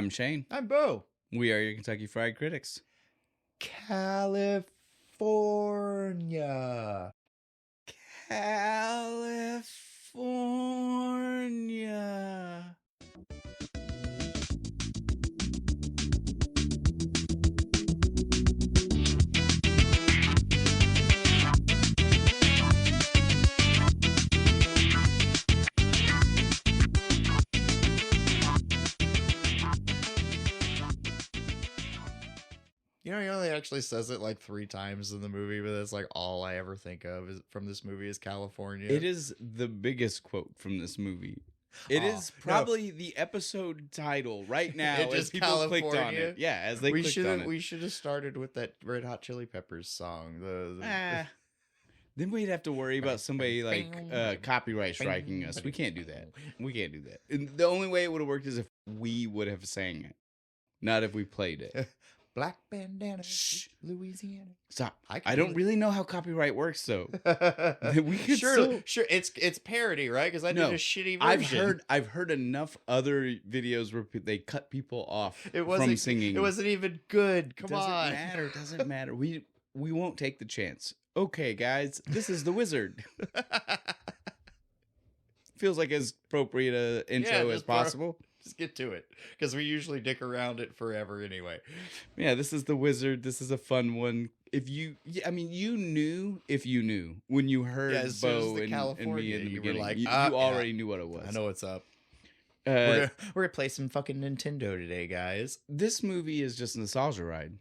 I'm Shane. I'm Bo. We are your Kentucky Fried Critics. California. California. You know, he only actually says it like 3 times in the movie, but that's like all I ever think of from this movie is California. It is the biggest quote from this movie. It is probably the episode title right now as people California. Clicked on it. Yeah, as they clicked on it. We should have started with that Red Hot Chili Peppers song. Then we'd have to worry about somebody like copyright striking us. We can't do that. And the only way it would have worked is if we would have sang it, not if we played it. Black bandana, Shh. Louisiana. Stop. I don't really know how copyright works, though. We could sure. It's parody, right? Because I did a shitty version. I've heard enough other videos where they cut people off from singing. It wasn't even good. Come on. Doesn't matter. We won't take the chance. Okay, guys, this is the Wizard. Feels like as appropriate an intro as possible. Just get to it, because we usually dick around it forever anyway. Yeah, this is the Wizard. This is a fun one. You knew when you heard Bo and me in the beginning. Like, you already knew what it was. I know what's up. We're gonna play some fucking Nintendo today, guys. This movie is just a nostalgia ride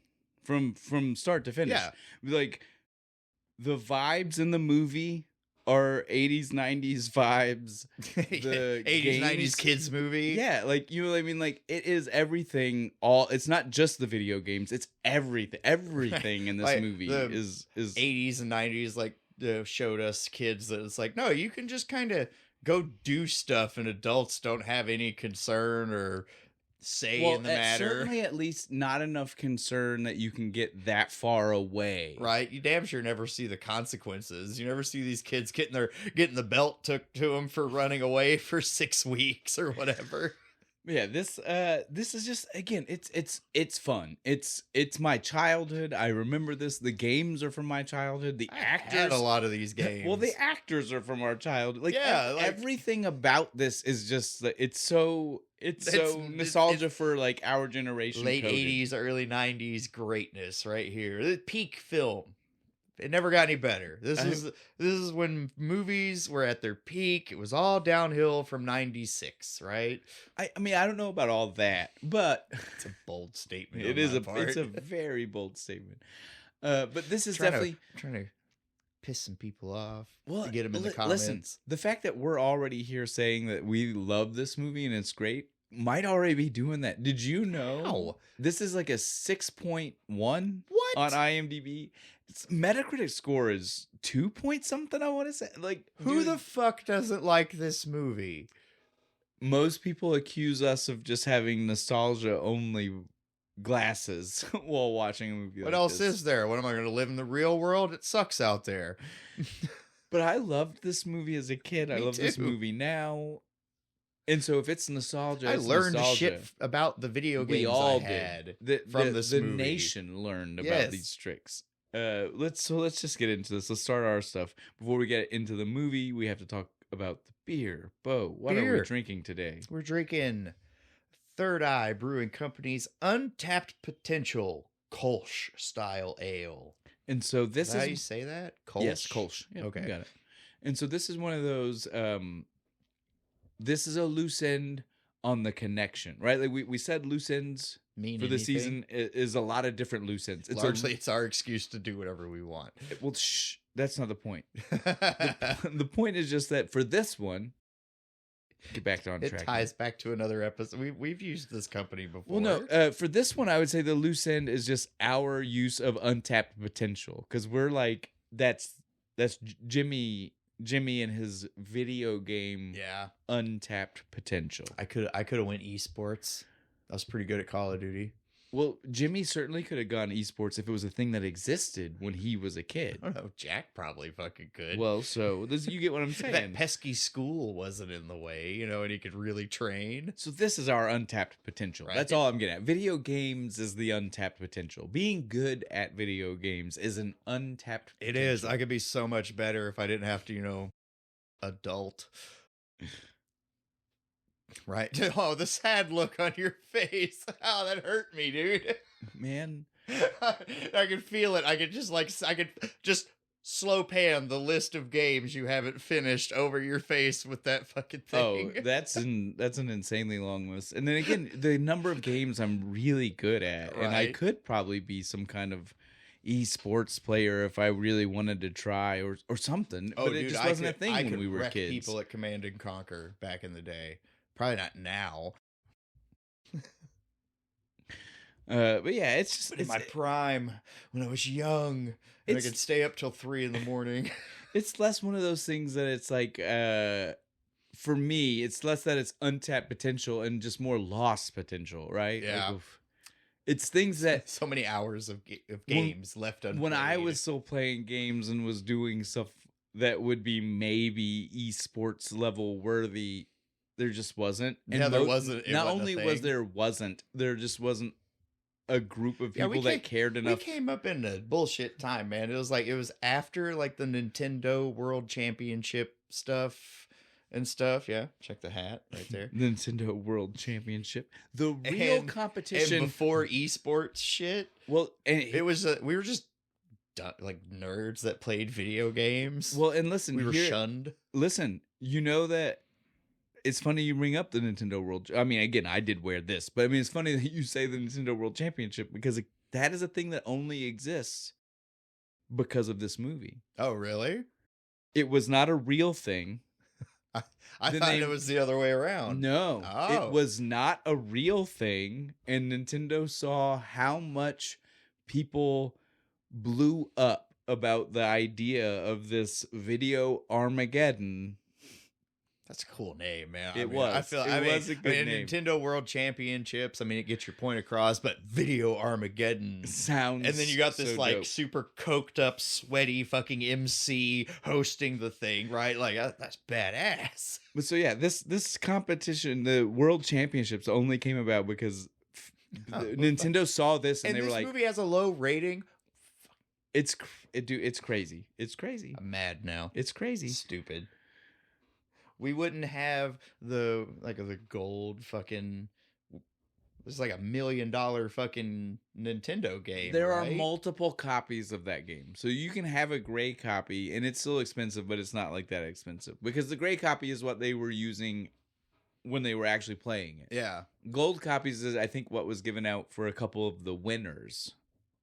from start to finish. Yeah, like the vibes in the movie are 80s, 90s vibes. The 80s, 90s kids movie. Yeah, like, you know what I mean? Like, it is everything. It's not just the video games. It's everything. Everything in this like movie is 80s and 90s. Like, showed us kids that it's like, no, you can just kind of go do stuff, and adults don't have any concern or say in the matter. Certainly, at least not enough concern that you can get that far away. Right? You damn sure never see the consequences. You never see these kids getting the belt took to them for running away for 6 weeks or whatever. Yeah, this is just, again, it's fun. It's my childhood. I remember this. The games are from my childhood. The actors had a lot of these games. Well, the actors are from our childhood. Like, everything about this is just it's so nostalgia for like our generation. Late 80s, early 90s greatness right here. The peak film. It never got any better. This is when movies were at their peak. It was all downhill from 96, right? I mean, I don't know about all that, but it's a bold statement. It's a very bold statement. But this is definitely trying to piss some people off. Well, to get them in the comments. Listen, the fact that we're already here saying that we love this movie and it's great might already be doing that. Did you know this is like a 6.1 on IMDb? Metacritic score is 2 point something, I want to say. Like, who the fuck doesn't like this movie? Most people accuse us of just having nostalgia only glasses while watching a movie. What else is there? What am I going to live in the real world? It sucks out there. But I loved this movie as a kid. I love this movie now. And so if it's nostalgia, I learned shit about the video games I had from this movie. The nation learned about these tricks. Let's just get into this. Let's start our stuff. Before we get into the movie, we have to talk about the beer. Bo, what are we drinking today? We're drinking Third Eye Brewing Company's Untapped Potential Kolsch style ale. And so this is how you say that? Kolsch? Yes, Kolsch. Yep, okay, got it. And so this is one of those. This is a loose end on the connection, right? Like we said, loose ends for the season is a lot of different loose ends. It's our excuse to do whatever we want. Well, that's not the point. The point is just that for this one, get back on track. It ties back to another episode. We've used this company before. Well, no, for this one, I would say the loose end is just our use of Untapped Potential, because we're like that's Jimmy and his video game Untapped Potential. I could have went esports. I was pretty good at Call of Duty. Well, Jimmy certainly could have gone esports if it was a thing that existed when he was a kid. I don't know. Jack probably fucking could. Well, so you get what I'm saying. That pesky school wasn't in the way, and he could really train. So this is our untapped potential. Right. That's all I'm getting at. Video games is the untapped potential. Being good at video games is an untapped potential. It is. I could be so much better if I didn't have to, adult. Right. Oh, the sad look on your face. Oh, that hurt me, dude. Man. I could feel it. I could just slow pan the list of games you haven't finished over your face with that fucking thing. Oh, that's an insanely long list. And then again, the number of games I'm really good at. Right. And I could probably be some kind of esports player if I really wanted to try or something. Oh, but dude, it just wasn't a thing I when we were wreck kids. people at Command and Conquer back in the day. Probably not now. But yeah, it's just In my prime, when I was young, and I could stay up till 3 a.m. It's less one of those things that it's like, for me, it's less that it's untapped potential and just more lost potential, right? Yeah. Like, it's things that so many hours of games left unplayed. When I was still playing games and was doing stuff that would be maybe esports level worthy, there just wasn't. And yeah, there wasn't. Not only there just wasn't a group of people that cared enough. We came up in a bullshit time, man. It was after like the Nintendo World Championship stuff and stuff. Yeah, check the hat right there. Nintendo World Championship, the real competition, and before esports shit. Well, and it was we were just like nerds that played video games. Well, and listen, we were shunned. Listen, you know that. It's funny you bring up the Nintendo World. I mean, again, I did wear this, but I mean, it's funny that you say the Nintendo World Championship because that is a thing that only exists because of this movie. Oh, really? It was not a real thing. I thought it was the other way around. No, It was not a real thing. And Nintendo saw how much people blew up about the idea of this video Armageddon. That's a cool name, man. It was a good name. Nintendo World Championships. I mean, it gets your point across, but Video Armageddon sounds. And then you got this dope. Super coked up, sweaty fucking MC hosting the thing, right? Like that's badass. But so yeah, this competition, the World Championships, only came about because Nintendo saw this and they were like, "This movie has a low rating." It's crazy. It's crazy. I'm mad now. It's crazy. Stupid. We wouldn't have the gold fucking. It's like $1 million fucking Nintendo game. There are multiple copies of that game, so you can have a gray copy, and it's still expensive, but it's not like that expensive because the gray copy is what they were using when they were actually playing it. Yeah, gold copies is I think what was given out for a couple of the winners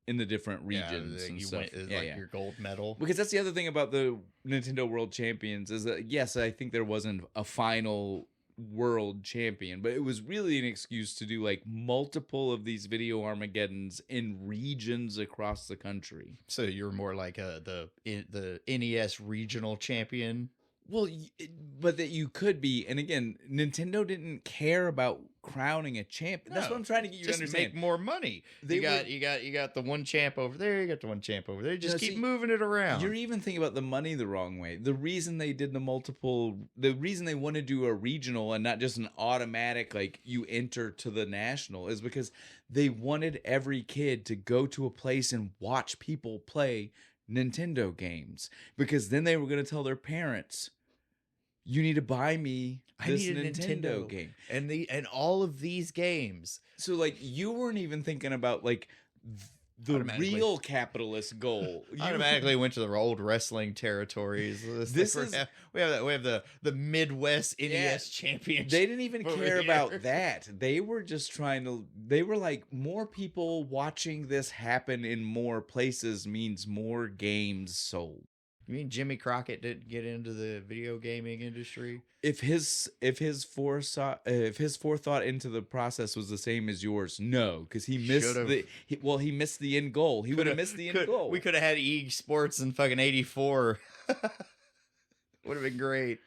in the different regions and stuff. Your gold medal. Because that's the other thing about the Nintendo World Champions is that, yes, I think there wasn't a final world champion, but it was really an excuse to do like multiple of these video Armageddons in regions across the country. So you're more like the NES regional champion. Well, but that you could be, and again, Nintendo didn't care about crowning a champion. That's what I'm trying to get you to understand. Make more money. You got the one champ over there. You got the one champ over there. Just keep moving it around. You're even thinking about the money the wrong way. The reason they did the reason they want to do a regional and not just an automatic like you enter to the national is because they wanted every kid to go to a place and watch people play Nintendo games, because then they were going to tell their parents, you need to buy me this Nintendo game. And all of these games. So like you weren't even thinking about like the real capitalist goal. You automatically went to the old wrestling territories. We have the Midwest NES Championship. They didn't even care about that. They were just they were like, more people watching this happen in more places means more games sold. You mean Jimmy Crockett didn't get into the video gaming industry? If his forethought into the process was the same as yours, no, because he missed he missed the end goal. He would have missed the end goal. We could have had eSports in fucking '84. Would have been great.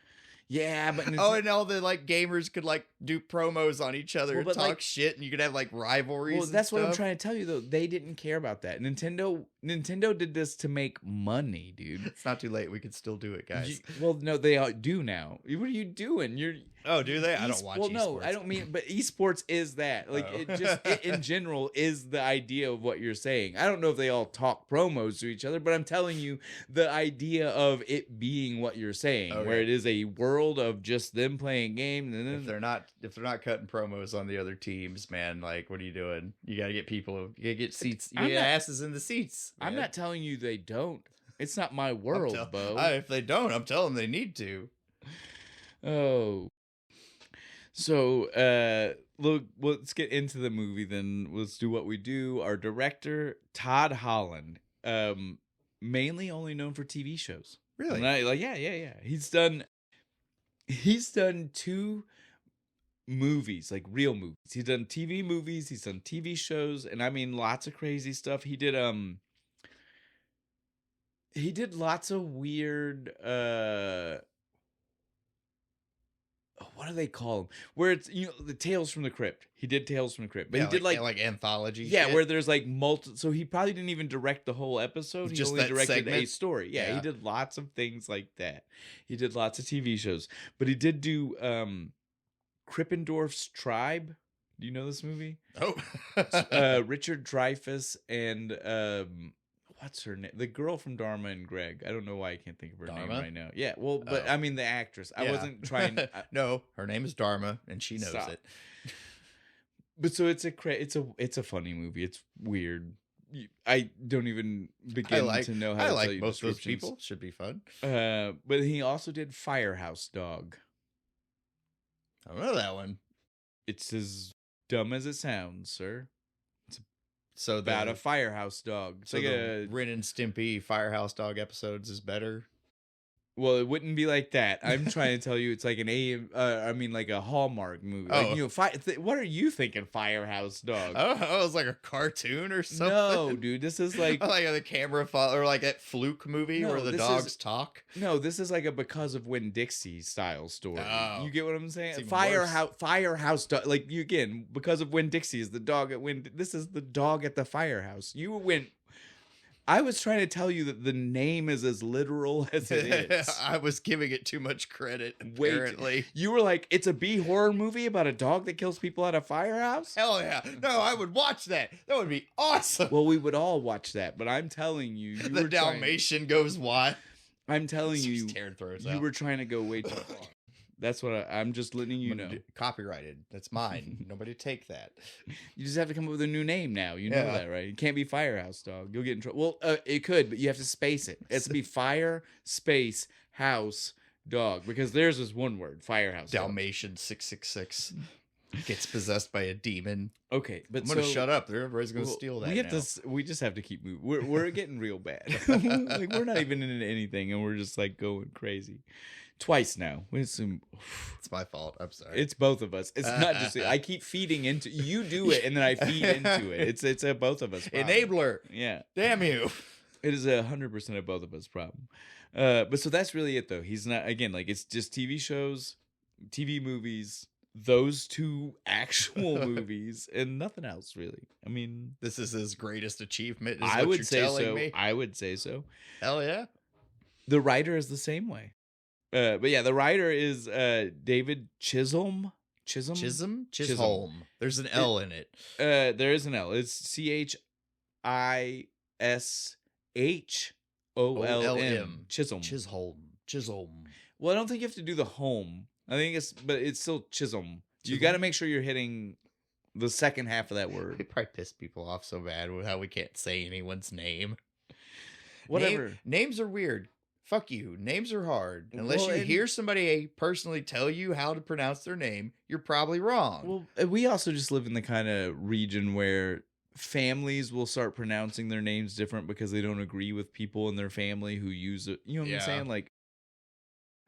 Yeah, but and all the like gamers could like do promos on each other Well, and but, talk like- shit, and you could have like rivalries. Well, and that's what I'm stuff. trying to tell you though. They didn't care about that. Nintendo did this to make money, dude. It's not too late. We can still do it, guys. Well, no, they do now. What are you doing? You're Oh, do they? I don't watch. Well, no, esports. I don't mean. But esports is that. Like Oh. it in general is the idea of what you're saying. I don't know if they all talk promos to each other, but I'm telling you the idea of it being what you're saying, Okay. where it is a world of just them playing games. And If then they're not cutting promos on the other teams, man, like what are you doing? You got to get people. You got to get seats. You I'm get not- asses in the seats. I'm man. not telling you they don't. It's not my world, Bo. If they don't, I'm telling them they need to. Oh. So, look, let's get into the movie then. Let's do what we do. Our director, Todd Holland, mainly only known for TV shows. Really? And yeah. He's done 2 movies, like real movies. He's done TV movies, he's done TV shows, and I mean lots of crazy stuff. He did lots of weird what do they call them? Where it's the Tales from the Crypt. He did Tales from the Crypt, but he did like anthology. yeah, shit. where there's like So he probably didn't even direct the whole episode. He Just only that directed a segment? story. Yeah, Yeah. he did lots of things like that. He did lots of TV shows, but he did do Krippendorf's Tribe. Do you know this movie? Oh, Richard Dreyfuss and what's her name? The girl from Dharma and Greg. I don't know why I can't think of her name Dharma? right now. Yeah, well, but Oh. I mean the actress. I Yeah. wasn't trying. No, her name is Dharma, and she knows Stop. it. But so it's a funny movie. It's weird. I don't even begin to know how I to like tell you most of those descriptions. people. Should be fun. But he also did Firehouse Dog. I don't know that one. It's as dumb as it sounds, sir. So About a firehouse dog. It's so like the Ren and Stimpy Firehouse Dog episodes is better. Well, it wouldn't be like that. I'm trying to tell you, it's like like a Hallmark movie. Oh. Like, what are you thinking, Firehouse Dog? Oh, it was like a cartoon or something. No, dude, this is like like the camera follow, or like that Fluke movie No, where the this dogs is- talk. no, this is like a Because of Winn-Dixie style story. Oh. You get what I'm saying? It's even Firehouse Dog. Like you again, Because of Winn-Dixie is the dog at Winn. This is the dog at the firehouse. You went. I was trying to tell you that the name is as literal as it is. I was giving it too much credit. Wait. Apparently, You were like, it's a B horror movie about a dog that kills people at a firehouse? hell yeah! No, I would watch that. That would be awesome. Well, we would all watch that, but I'm telling you, you The were trying- Dalmatian goes wild. I'm telling Just you, tearing throats you out. were trying to go way too far. That's what I'm just letting you know. Copyrighted. That's mine. Nobody take that. You just have to come up with a new name now. You know Yeah. that, right? It can't be Firehouse Dog. You'll get in trouble. Well, it could, but you have to space it. It has to be Fire Space House Dog because theirs is one word. Firehouse Dog. Dalmatian 666 gets possessed by a demon. Okay, but I'm gonna so- shut up. Everybody's gonna Well, steal that. We have now. to. We just have to keep moving. We're getting real bad. Like we're not even into anything, and we're just like going crazy. Twice now. It's my fault. I'm sorry. It's both of us. It's not just. I keep feeding into. You do it, and then I feed into it. It's a both of us problem. Enabler. Yeah, Damn you. it is 100% of both of us problem. But so that's really it, though. He's not again like it's just TV shows, TV movies. Those 2 actual movies and nothing else really. I mean, This is his greatest achievement. Is I what would you're say telling so. Me? I would say so. Hell yeah. The writer is the same way. But yeah, the writer is David Chisholm. Chisholm. There's an L in it. There is an L. It's CHISHOLM. Chisholm. Well, I don't think you have to do the home. I think but it's still Chisholm. You got to make sure you're hitting the second half of that We word. probably piss people off so bad with how we can't say anyone's name. Whatever. Names are weird. Fuck you. Names are hard. Unless Well, you and- hear somebody personally tell you how to pronounce their name, you're probably wrong. Well, we also just live in the kind of region where families will start pronouncing their names different because they don't agree with people in their family who use it. You know what Yeah. I'm saying? Like,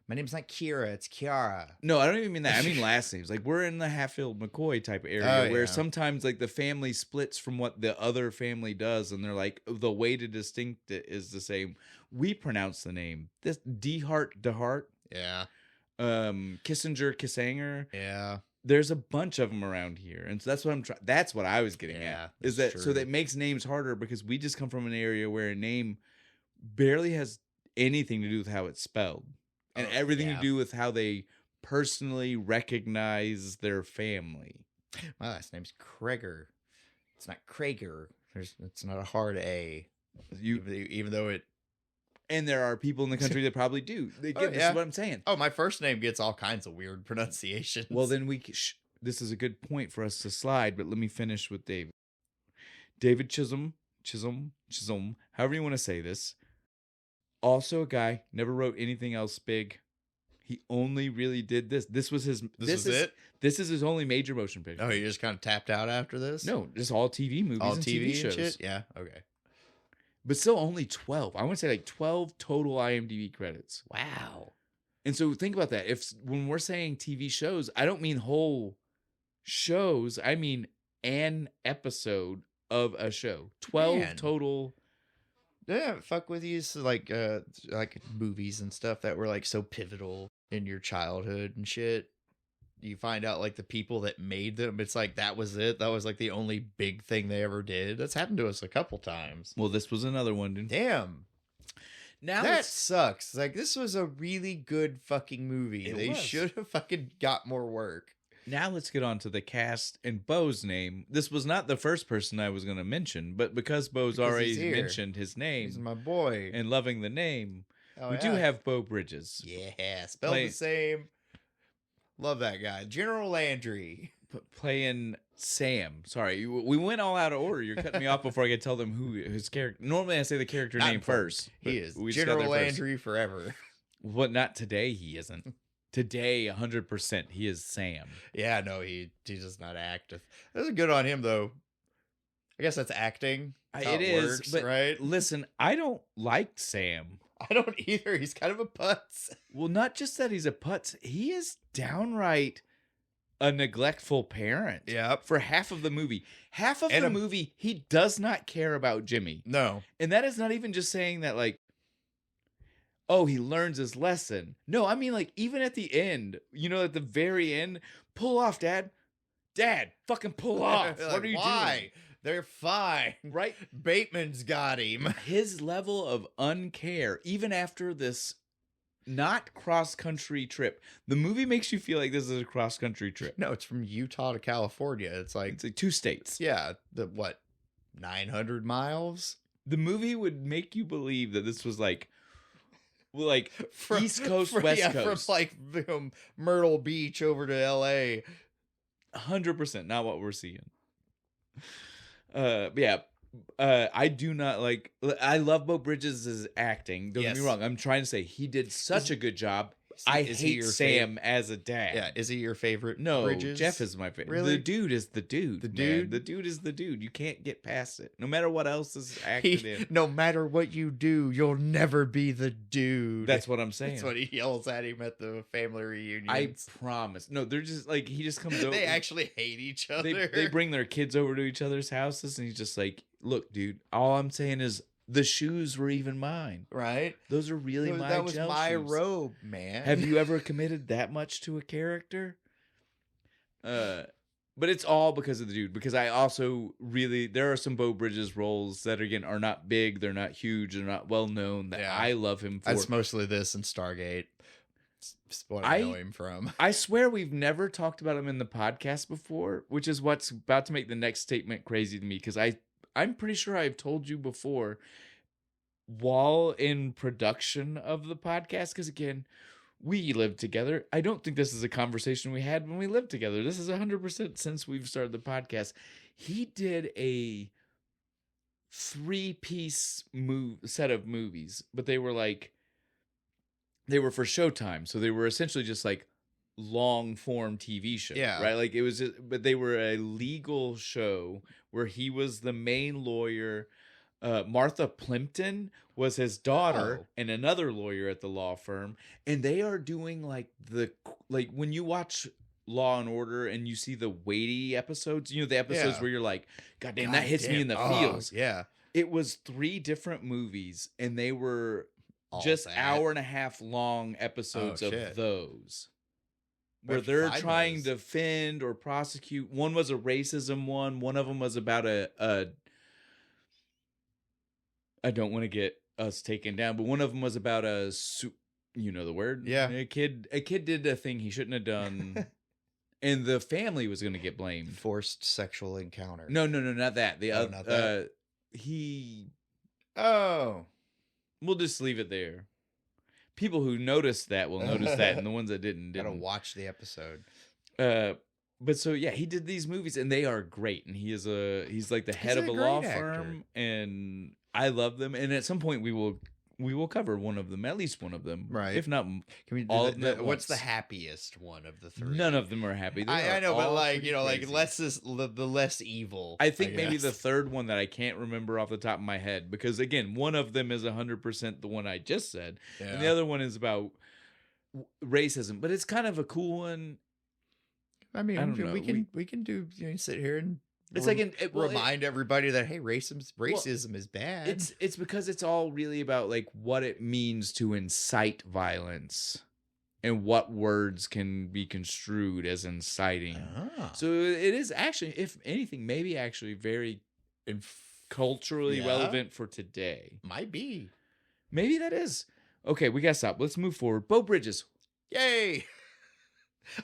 My name's not Kira, it's Kiara. no, I don't even mean that. I mean last names. Like, we're in the Hatfield McCoy type of area Oh, where yeah. sometimes like the family splits from what the other family does, and they're like the way to distinct it is the same. We pronounce the name this DeHart, Yeah. Kissinger, Kissanger. Yeah. there's a bunch of them around here, and so that's what I'm trying. That's what I was getting at. Is that so that makes names harder because we just come from an area where a name barely has anything to do with how it's spelled, and everything to do with how they personally recognize their family. My last name's Krager. It's not Krager. It's not a hard A. Even though it. And there are people in the country that probably do. This is what I'm saying. Oh, my first name gets all kinds of weird pronunciations. Well, then this is a good point for us to slide, but let me finish with David. David Chisholm, however you want to say this. Also a guy, never wrote anything else big. He only really did this. This was his. This is it. This is his only major motion picture. Oh, he just kind of tapped out after this? No, just all TV movies, all and TV shows. Shit? Yeah, okay. But still only 12. I want to say like 12 total IMDb credits. Wow. And so think about that. When we're saying TV shows, I don't mean whole shows. I mean an episode of a show. 12 total. Yeah, fuck with you. So like movies and stuff that were like so pivotal in your childhood and shit. You find out like the people that made them, it's like that was it. That was like the only big thing they ever did. That's happened to us a couple times. Well, this was another one, dude. Damn. Now that sucks. Like this was a really good fucking movie. They should have fucking got more work. Now let's get on to the cast and Bo's name. This was not the first person I was going to mention, but because Bo's already mentioned his name. He's my boy. And loving the name, we do have Bo Bridges. Yeah, spelled the same. Love that guy. General Landry. Playing Sam. Sorry, we went all out of order. You're cutting me off before I could tell them who his character. Normally I say the character name first. He is General Landry forever. What? Not today. He isn't. Today, 100%, he is Sam. Yeah, no, he does not act. That's good on him though. I guess that's acting. It is, but right? Listen, I don't like Sam. I don't either. He's kind of a putz. Well, not just that he's a putz. He is downright a neglectful parent. Yeah. For half of the movie. Half of the movie, he does not care about Jimmy. No. And that is not even just saying that, like, oh, he learns his lesson. No, I mean, like, even at the end, at the very end, pull off, Dad. Dad, fucking pull off. Like, what are you doing? They're fine. Right? Bateman's got him. His level of uncare, even after this not cross-country trip. The movie makes you feel like this is a cross-country trip. No, it's from Utah to California. It's like 2 states. Yeah. 900 miles? The movie would make you believe that this was like East Coast, West Coast. From like Myrtle Beach over to LA. 100% not what we're seeing. I do not like. I love Bo Bridges' acting. Don't get me wrong. I'm trying to say he did such a good job. I hate Sam as a dad. Yeah, is he your favorite? No, Bridges? Jeff is my favorite. Really? The dude is the dude. The dude is the dude. You can't get past it. No matter what else is acted in. No matter what you do, you'll never be the dude. That's what I'm saying. That's what he yells at him at the family reunion. I promise. No, they're just like, he just comes over. They actually hate each other. They bring their kids over to each other's houses, and he's just like, look, dude, all I'm saying is, the shoes were even mine. Right? Those are really my That was gel my shoes. robe, man. Have you ever committed that much to a character? But it's all because of the dude. Because I also there are some Bo Bridges roles that, again, are not big. They're not huge. They're not well known that I love him for. That's mostly this and Stargate. That's what I know him from. I swear we've never talked about him in the podcast before, which is what's about to make the next statement crazy to me. Because I'm pretty sure I've told you before, while in production of the podcast, because again, we live together. I don't think this is a conversation we had when we lived together. This is 100% since we've started the podcast. He did a 3-piece set of movies, but they were for Showtime. So they were essentially just like long form TV show, right? Like it was, but they were a legal show where he was the main lawyer. Martha Plimpton was his daughter and another lawyer at the law firm, and they are doing like when you watch Law and Order and you see the weighty episodes, the episodes where you're like, God damn, that hits me in the feels. Yeah, it was 3 different movies, and they were just hour and a half long episodes of those. where Where'd you they're find trying those? to defend or prosecute. One was a racism one. One of them was about a I don't want to get us taken down, but one of them was about you know the word? Yeah. A kid did a thing he shouldn't have done, and the family was going to get blamed. Forced sexual encounter. No, not that. The other, not that. Oh. We'll just leave it there. People who noticed that will notice that, and the ones that didn't. Gotta watch the episode. But so yeah, he did these movies, and they are great. And he's like the head of a law firm, and I love them. And at some point, we will cover one of them, at least one of them, right? If not, can we do all of them? What's the happiest one of the three? None of them are happy. I know, but like crazy. like less is the less evil. I think maybe the third one that I can't remember off the top of my head, because again, one of them is 100% the one I just said, and the other one is about racism. But it's kind of a cool one. I mean, we can do sit here and it's like remind everybody that hey, racism is bad. It's because it's all really about like what it means to incite violence and what words can be construed as inciting. So it is actually, if anything, maybe actually very culturally relevant for today. Might be. Maybe that is. Okay, we gotta stop. Let's move forward. Beau Bridges. Yay!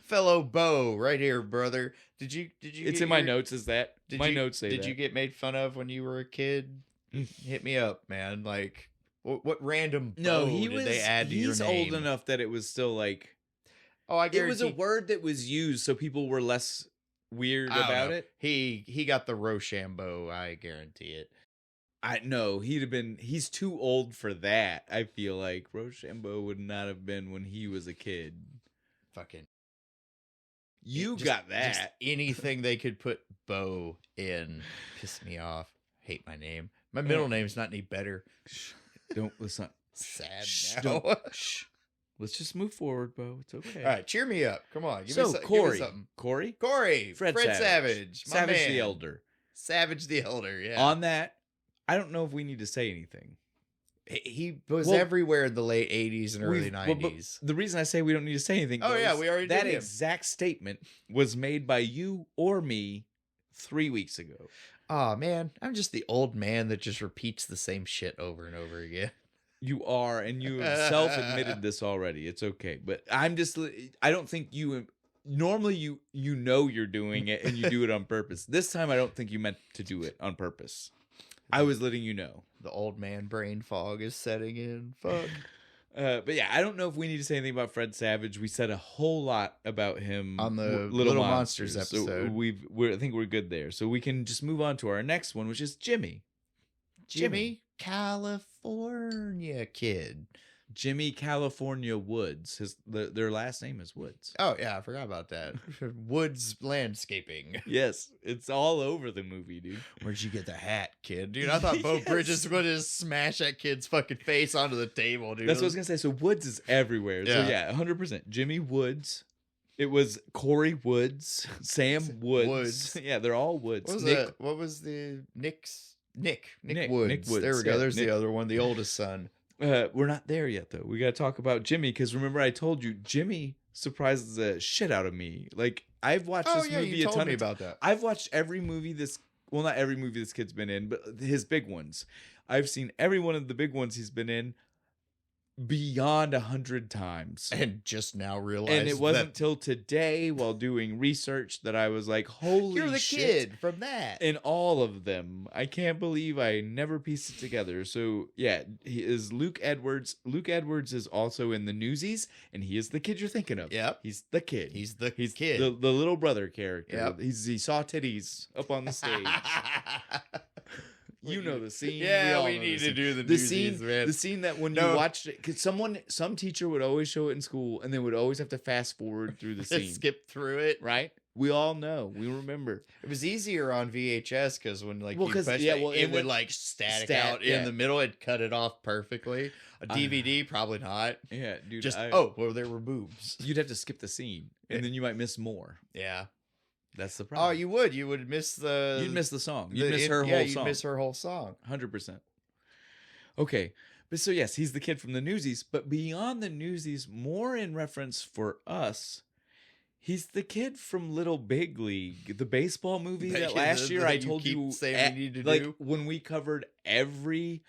Fellow Beau, right here, brother. Did you? It's in my notes. Is that my notes say? Did you get made fun of when you were a kid? Hit me up, man. Like, what random Beau did they add to your name? He's old enough that it was still like. Oh, I guarantee. It was a word that was used, so people were less weird about it. He got the Rochambeau. I guarantee it. He's too old for that. I feel like Rochambeau would not have been when he was a kid. Fucking. Got that. Just anything they could put Beau in pissed me off. Hate my name. My middle name's not any better. Let's not. Sad now. Let's just move forward, Beau. It's okay. All right, cheer me up. Come on. Give me something. Corey. Fred Savage. Savage man. the Elder. Savage the Elder, yeah. On that, I don't know if we need to say anything. He was everywhere in the late 80s and early 90s. But the reason I say we don't need to say anything. Oh, yeah, we already did. That exact statement was made by you or me 3 weeks ago. Oh, man. I'm just the old man that just repeats the same shit over and over again. You are, and you have self-admitted this already. It's okay. But I don't think you... Normally, you know you're doing it, and you do it on purpose. This time, I don't think you meant to do it on purpose. I was letting you know. The old man brain fog is setting in. Fuck. But yeah, I don't know if we need to say anything about Fred Savage. We said a whole lot about him on the Little Monsters episode. So I think we're good there. So we can just move on to our next one, which is Jimmy. Jimmy, California kid. Jimmy California Woods. Their last name is Woods. Oh yeah, I forgot about that. Woods Landscaping. Yes, it's all over the movie, dude. Where'd you get the hat, kid? Dude, I thought Beau Bridges would just smash that kid's fucking face onto the table, dude. That's what I was gonna say. So Woods is everywhere. Yeah. So yeah, 100%. Jimmy Woods. It was Corey Woods, Sam Woods. Yeah, they're all Woods. What was the Nick Woods? Nick Woods. There we go. There's the other one, the oldest son. We're not there yet, though. We got to talk about Jimmy, because remember I told you, Jimmy surprises the shit out of me. Like, I've watched this movie you told me about that. I've watched every movie not every movie this kid's been in, but his big ones. I've seen every one of the big ones he's been in beyond 100 times. And just now realized. And it wasn't till today, while doing research, that I was like, holy shit. You're the kid from that. In all of them. I can't believe I never pieced it together. So, yeah, he is Luke Edwards. Luke Edwards is also in the Newsies, and he is the kid you're thinking of. Yep. He's the kid. He's the kid. The little brother character. Yep. He saw titties up on the stage. You know the scene. Yeah, we need to do the scene, man. The scene that when you watched it, because some teacher would always show it in school, and they would always have to fast forward through the scene, skip through it. Right? We all know. We remember. It was easier on VHS because when it would like static out in the middle. It'd cut it off perfectly. A DVD, probably not. Yeah, dude. There were boobs. You'd have to skip the scene, and then you might miss more. Yeah. That's the problem. Oh, you would. You would miss the... You'd miss the song. You'd miss her whole song. You'd miss her whole song. 100%. Okay. But so, yes, he's the kid from the Newsies. But beyond the Newsies, more in reference for us, He's the kid from Little Big League, the baseball movie that That last year I told keep you saying we need to like do. when we covered every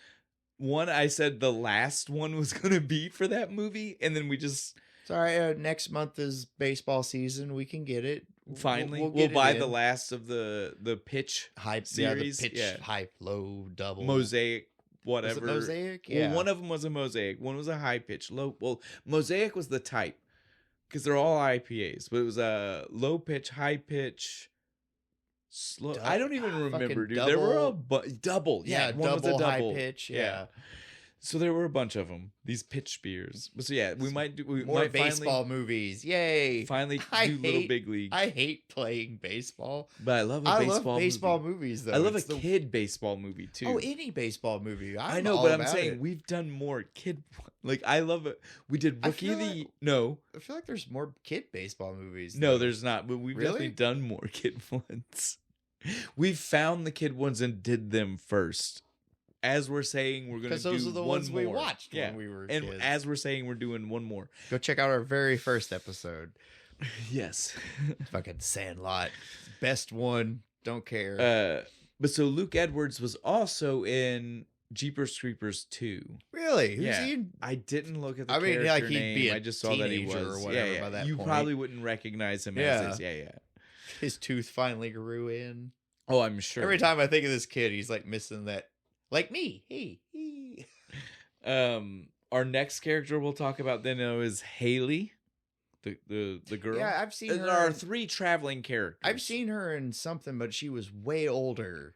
one, I said the last one was gonna be for that movie, and then we just Sorry, next month is baseball season. We can get it. finally we'll get it buy in. the last of the pitch hype series. Yeah, the pitch hype, low, double, Mosaic, whatever. Was it Mosaic? Yeah. Well, one of them was a Mosaic. One was a high pitch, low. Well, Mosaic was the type because they're all IPAs, but it was a low pitch, high pitch, slow. I don't even remember, dude. There were a double. Yeah, one was a double high pitch. Yeah. So there were a bunch of them. These pitch beers. But so yeah, we might do more might baseball movies. Yay! Finally do Little Big League. I hate playing baseball, but I love baseball movies though. I love kid baseball movie too. Oh, any baseball movie. I know, but I'm saying we've done more kid. Like I love it. We did Rookie of the No. I feel like there's more kid baseball movies. No, there's not. But we've definitely done more kid ones. We've found the kid ones and did them first. As we're saying, we're going to do one more. Because those are the ones we watched when we were kids. And as we're saying, we're doing one more. Go check out our very first episode. Yes. Fucking Sandlot. Best one. Don't care. But so Luke Edwards was also in Jeepers Creepers 2. Really? Who's he? I didn't look at the character like he'd name. be a I just saw that he was. or whatever by that you point. probably wouldn't recognize him as his. His tooth finally grew in. Oh, I'm sure. Every time I think of this kid, he's like missing that. Like me. He. Our next character we'll talk about then is Haley, the girl. Yeah, I've seen her. There are 3 traveling characters. I've seen her in something, but she was way older.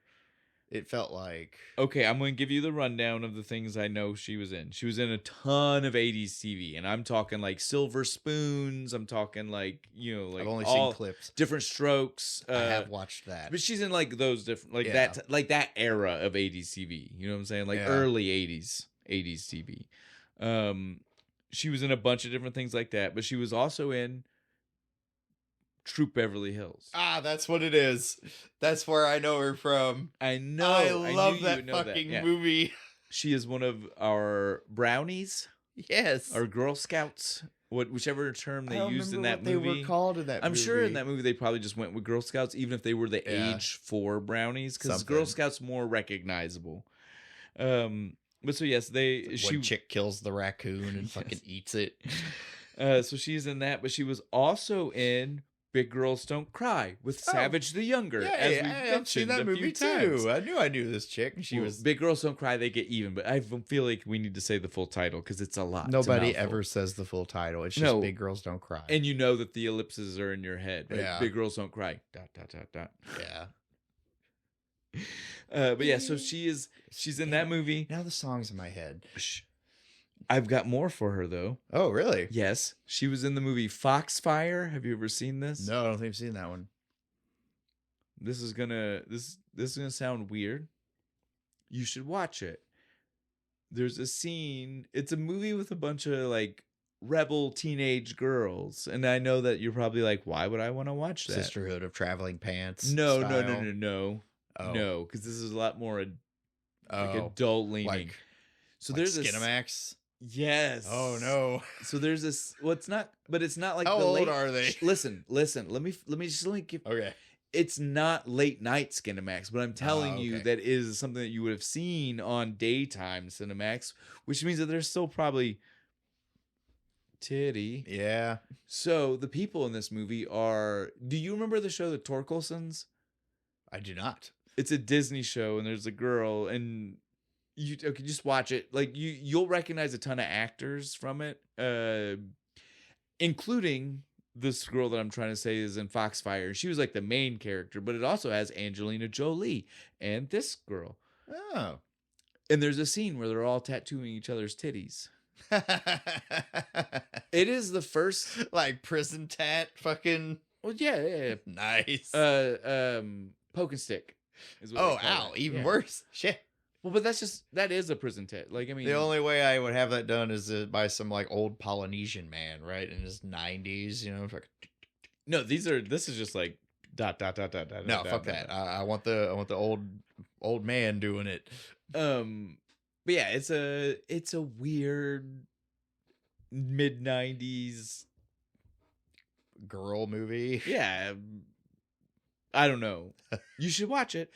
It felt like. Okay, I'm going to give you the rundown of the things I know she was in. She was in a ton of 80s TV, and I'm talking like Silver Spoons. I'm talking like, like I've only seen clips. Different Strokes. I have watched that. But she's in like those different, that era of 80s TV. You know what I'm saying? Like early 80s TV. She was in a bunch of different things like that, but she was also in Troop Beverly Hills. Ah, that's what it is. That's where I know her from. I know. I love that fucking movie. She is one of our brownies. Yes. Our Girl Scouts. Whichever term they used in that movie. movie. They were called in that movie. I'm sure in that movie they probably just went with Girl Scouts, even if they were the age for brownies, because Girl Scouts more recognizable. But so yes, one chick kills the raccoon and fucking eats it. So she's in that, but she was also in Big Girls Don't Cry with Savage the Younger. Yeah, I've seen that movie too. I knew this chick. She was Big Girls Don't Cry. They get even, but I feel like we need to say the full title because it's a lot. Nobody ever says the full title. It's just Big Girls Don't Cry, and you know that the ellipses are in your head. Right? Yeah. Big Girls Don't Cry. ... Yeah. But yeah, so she's in that movie. Now the song's in my head. Shh. I've got more for her though. Oh, really? Yes. She was in the movie Foxfire. Have you ever seen this? No, I don't think I've seen that one. This is gonna sound weird. You should watch it. There's a scene. It's a movie with a bunch of like rebel teenage girls, and I know that you're probably like, why would I want to watch that? Sisterhood of Traveling Pants. No. Oh. No, because this is a lot more like adult leaning. So there's Skinamax. Yes. Oh no. So there's this. Well, it's not, but it's not like how old are they? Listen. Let me just give. Okay. It's not late night Skinamax, but I'm telling you that is something that you would have seen on daytime Cinemax, which means that there's still probably titty. Yeah. So the people in this movie are. Do you remember the show The Torkelsons? I do not. It's a Disney show, and there's a girl, and you just watch it. Like you'll recognize a ton of actors from it, including this girl that I'm trying to say is in Foxfire. She was like the main character, but it also has Angelina Jolie and this girl. Oh, and there's a scene where they're all tattooing each other's titties. It is the first like prison tat fucking. Well, yeah. Nice. Poke and stick. Is what ow! Even worse. Shit. Well, but that is a prison tit. Like, I mean, the only way I would have that done is by some like old Polynesian man, right, in his 90s. You know, no, this is just like ... No, fuck that. I want the old man doing it. But yeah, it's a weird mid 90s girl movie. Yeah. I don't know. You should watch it.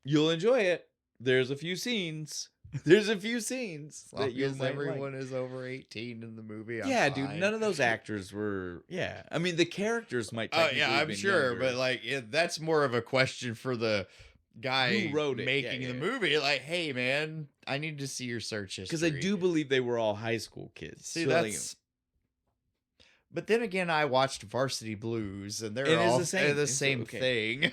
You'll enjoy it. There's a few scenes. There's a few scenes As long that you as might everyone like. is over 18 in the movie. I'm Yeah, dude. fine. None of those actors were. Yeah. I mean, the characters might technically yeah, I'm been sure, younger. but like that's more of a question for the guy Who wrote it? making the movie. Like, hey, man, I need to see your search history. Because I do believe they were all high school kids. See, So, like, that's. But then again, I watched Varsity Blues, and they're It is all the same. the It's same okay. thing.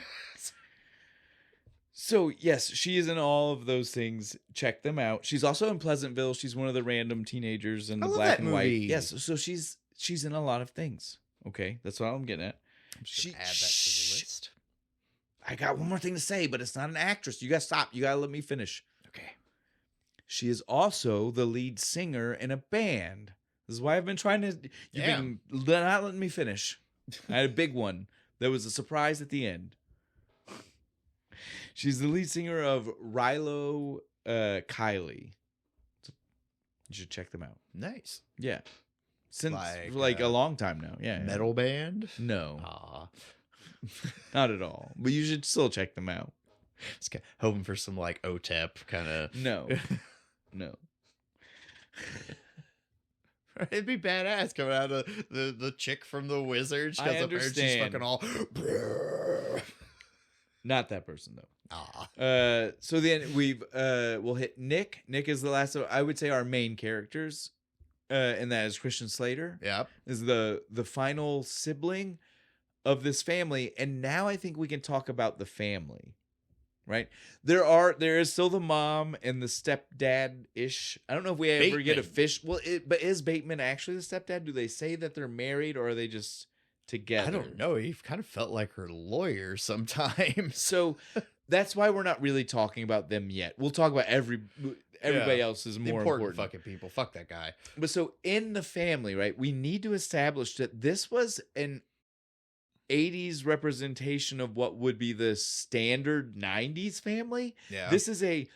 So, yes, she is in all of those things. Check them out. She's also in Pleasantville. She's one of the random teenagers in I the love black that and white. movie. Yes, so she's in a lot of things. Okay, that's what I'm getting at. I'm just gonna add that to the list. I got one more thing to say, but it's not an actress. You gotta stop. You gotta let me finish. Okay. She is also the lead singer in a band. This is why I've been trying to. You've been not letting me finish. I had a big one. There was a surprise at the end. She's the lead singer of Rilo Kiley. You should check them out. Nice. Yeah. Since Like, a long time now. Yeah. Metal band? No, Aw. not at all. But you should still check them out. Just hoping for some like OTEP kind of. No. No. It'd be badass coming out of the chick from The Wizard. She I comes up there and she's understand. fucking all. Not that person though. Ah. So then we'll hit Nick. Nick is the last of, I would say, our main characters. And that is Christian Slater. Yep. Is the final sibling of this family. And now I think we can talk about the family. Right? There is still the mom and the stepdad-ish. I don't know if we ever get a fish. Well, but is Bateman actually the stepdad? Do they say that they're married or are they just together? I don't know. He kind of felt like her lawyer sometimes. So that's why we're not really talking about them yet. We'll talk about everybody else is more important. Fucking people. Fuck that guy. But so in the family, right, we need to establish that this was an 80s representation of what would be the standard 90s family. Yeah. This is a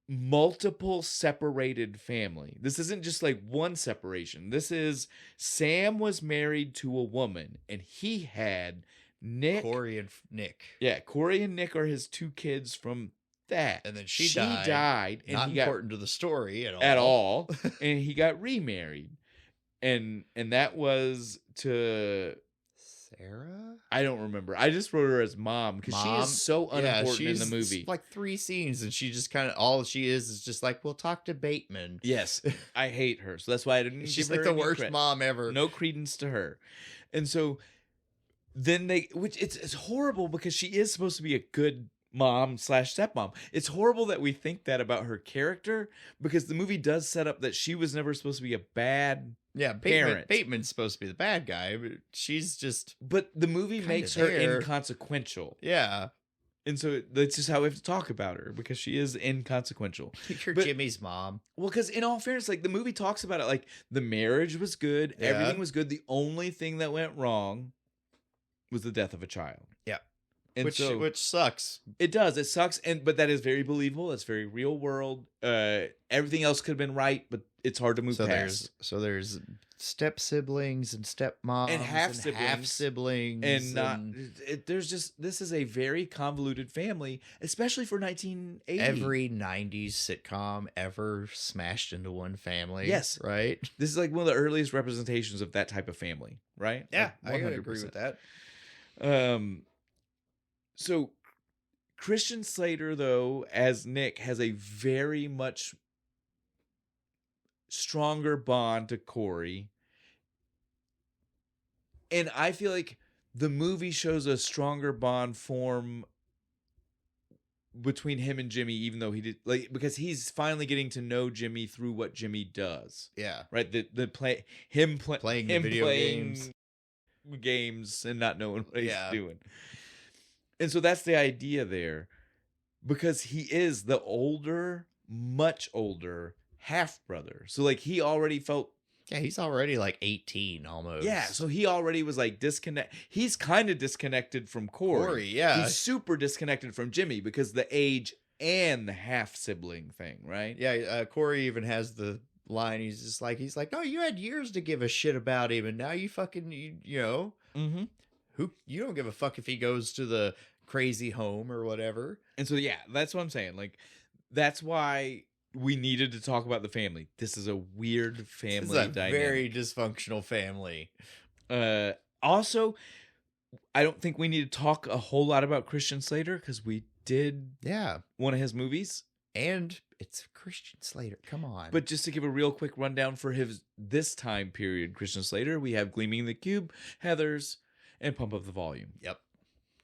multiple separated family. This isn't just like one separation. This is Sam was married to a woman and he had Nick. Corey and Nick. Yeah, Corey and Nick are his two kids from that. And then she died and not he important to the story at all. And he got remarried. And that was to Sarah? I don't remember. I just wrote her as mom because she is so unimportant in the movie. Like 3 scenes, and she just kind of all she is just like, we'll talk to Bateman. Yes, I hate her, so that's why I didn't. She's give like her the any worst credit. mom ever. No credence to her, and so then it's horrible because she is supposed to be a good mom / stepmom. It's horrible that we think that about her character because the movie does set up that she was never supposed to be a bad. Yeah, parent. Bateman's supposed to be the bad guy, but she's just. But the movie Kinda makes her there. inconsequential. Yeah. And so that's just how we have to talk about her because she is inconsequential. You're But- Jimmy's mom. Well, because in all fairness, like the movie talks about it, like the marriage was good, Yeah. everything was good. The only thing that went wrong was the death of a child. Yeah. And Which sucks. it does. It sucks, but that is very believable. It's very real world. Everything else could have been right, but it's hard to move past. There's step siblings and stepmoms And half siblings This is a very convoluted family, especially for 1980. every 90s sitcom ever smashed into one family. Yes. Right? This is like one of the earliest representations of that type of family, right? Yeah, Like I agree with that. So Christian Slater, though, as Nick, has a very much stronger bond to Corey. And I feel like the movie shows a stronger bond form between him and Jimmy, even though he did because he's finally getting to know Jimmy through what Jimmy does. Yeah. Right? Playing video games and not knowing what he's Yeah. doing. And so that's the idea there. Because he is the older, much older half brother. So like he already felt Yeah, he's already like 18 almost. yeah, so he already was like he's kind of disconnected from Corey. Yeah. He's super disconnected from Jimmy because the age and the half sibling thing, right? Yeah, Corey even has the line. He's like, no, you had years to give a shit about him, and now you fucking, you know, Mm-hmm. who you don't give a fuck if he goes to the crazy home or whatever. And so, yeah, that's what I'm saying. Like, that's why we needed to talk about the family. This is a weird family It's a dynamic. very dysfunctional family. Also, I don't think we need to talk a whole lot about Christian Slater because we did one of his movies. And it's Christian Slater. Come on. But just to give a real quick rundown for this time period, Christian Slater, we have Gleaming the Cube, Heathers, and Pump Up the Volume. Yep.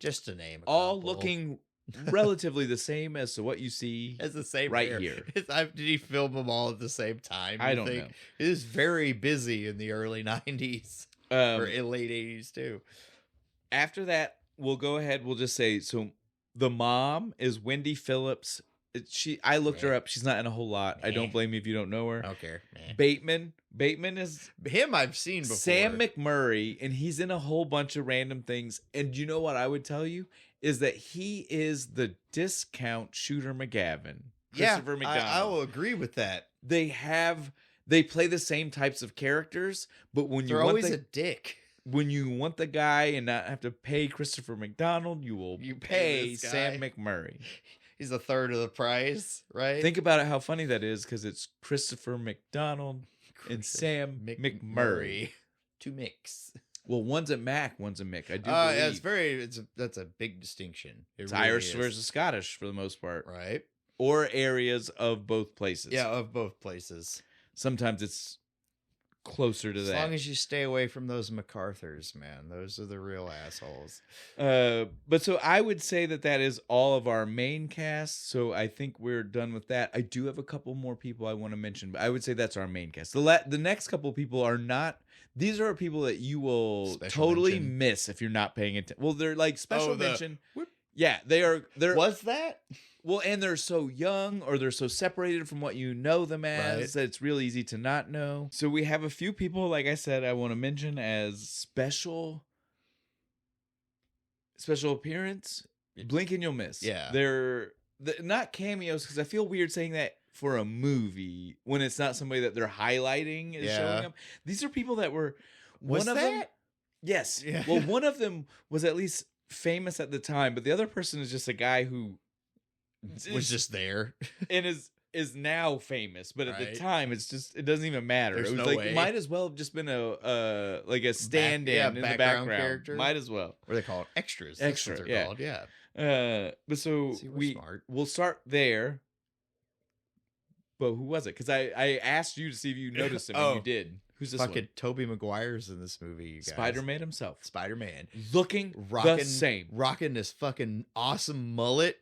Just to name a all couple. looking relatively the same as to what you see as the same right here. here. Did he film them all at the same time? I don't know. It was very busy in the early 90s or in late 80s too. After that, we'll go ahead. We'll just say, so the mom is Wendy Phillips. I looked her up. She's not in a whole lot. I don't blame you if you don't know her. I don't care. Bateman is him. I've seen before. Sam McMurray, and he's in a whole bunch of random things. And you know what I would tell you is that he is the discount Shooter McGavin. Christopher McDonald. I will agree with that. They play the same types of characters, but when they're always a dick. When you want the guy and not have to pay Christopher McDonald, you pay Sam McMurray. He's a third of the price, right? Think about it, how funny that is, because it's Christopher McDonald and Sam McMurray. Two Micks. Well, one's a Mac, one's a Mick. I do believe. That's a big distinction. It's really Irish versus Scottish for the most part. Right. Or areas of both places. Yeah, of both places. Sometimes it's closer to that. As long as you stay away from those MacArthurs, man. Those are the real assholes. But so I would say that is all of our main cast. So I think we're done with that. I do have a couple more people I want to mention, but I would say that's our main cast. The next couple people are not. These are people that you will totally miss if you're not paying attention. Well, they're like special mention. Yeah, they are. Was that? Well, and they're so young or they're so separated from what you know them as that it's real easy to not know. So we have a few people, like I said, I want to mention as special appearance. Blink and you'll miss. Yeah. They're not cameos because I feel weird saying that for a movie when it's not somebody that they're highlighting is showing up. These are people that were... Was one that? of them, yes. Yeah. Well, one of them was at least famous at the time, but the other person is just a guy who... was just there and is now famous, but at the time it doesn't even matter. There's it was way. Might as well have just been a stand-in in the background character. Might as well. What are they called? Extras. Extra, That's what they're called. Yeah. But so we'll start there. But who was it? Because I asked you to see if you noticed him, and you did. Who's this fucking one? Tobey Maguire's in this movie, you guys. Spider-Man himself. Spider-Man. Looking the same. Rocking this fucking awesome mullet.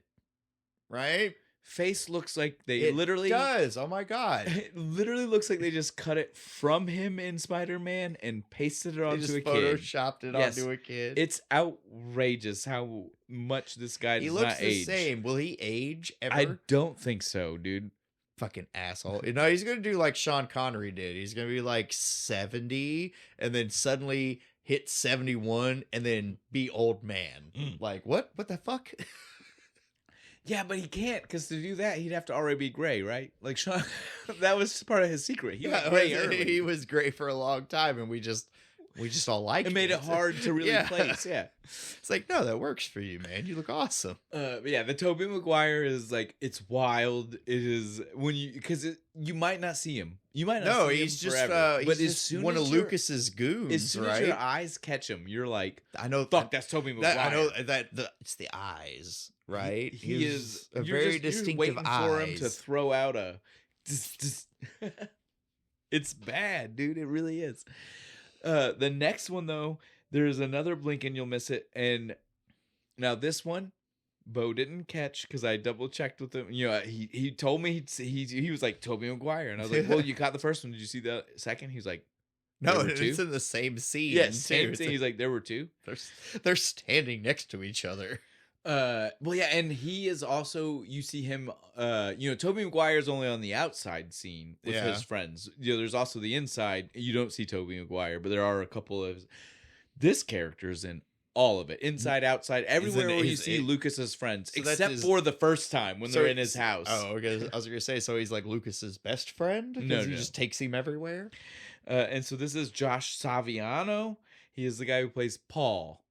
Right? Face looks like they literally does. Oh my god! It literally looks like they just cut it from him in Spider-Man and pasted it onto a kid. Photoshopped it onto a kid. It's outrageous how much this guy does not age. He looks the same. Will he age ever? I don't think so, dude. Fucking asshole. You know, he's gonna do like Sean Connery did. He's gonna be like 70 and then suddenly hit 71 and then be old man. Like what? What the fuck? Yeah, but he can't, because to do that, he'd have to already be gray, right? Like Sean, that was part of his secret. He was gray early. He was gray for a long time, and we just all liked it. It made it hard to really place. Yeah, it's like, no, that works for you, man. You look awesome. But yeah, the Tobey Maguire is like, it's wild. It is because you might not see him. You might not. See he's him just forever. but as soon one of Lucas's goons. As soon as your eyes catch him, you're like, I know. Fuck, that's Tobey Maguire. I know that it's the eyes. Right, he is a very distinctive eyes. For him to throw out a. It's bad, dude. It really is. The next one though, there's another blink and you'll miss it. And now this one, Bo didn't catch because I double checked with him. You know, he told me he was like Tobey Maguire, and I was like, well, you caught the first one. Did you see the second? He was like, no, it's in the same scene. Yes, same scene. He's like, there were two. They're standing next to each other. Well, yeah, and he is also, you see him, Tobey Maguire's only on the outside scene with his friends. You know, there's also the inside. You don't see Tobey Maguire, but there are a couple of this character's in All of it, inside, outside, everywhere where you see Lucas's friends, except for the first time when they're in his house. Oh, okay. I was gonna say, so he's like Lucas's best friend because he just takes him everywhere. And so this is Josh Saviano. He is the guy who plays Paul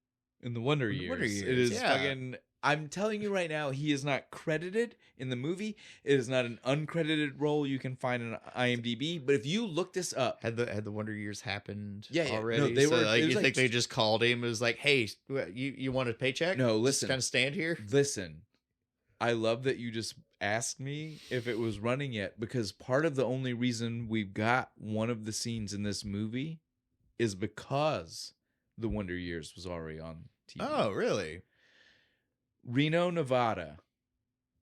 in the Wonder Years. It is fucking. I'm telling you right now, he is not credited in the movie. It is not an uncredited role you can find on IMDb. But if you look this up, had the Wonder Years happened already? No, they were. Like, you think they just called him? It was like, hey, you want a paycheck? No, listen, just kind of stand here. Listen, I love that you just asked me if it was running yet, because part of the only reason we've got one of the scenes in this movie is because the Wonder Years was already on TV. Oh, really? Reno, Nevada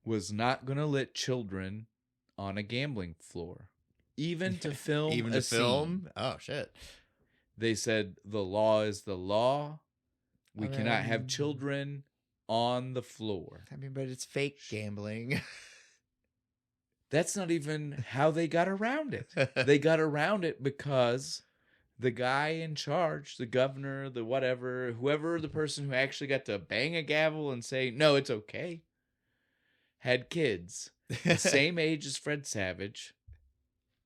was not going to let children on a gambling floor, even to film scene. Oh, shit. They said the law is the law. We cannot have children on the floor. I mean, but it's fake gambling. That's not even how they got around it. They got around it because the guy in charge, the governor, the whatever, whoever the person who actually got to bang a gavel and say, no, it's okay, had kids the same age as Fred Savage,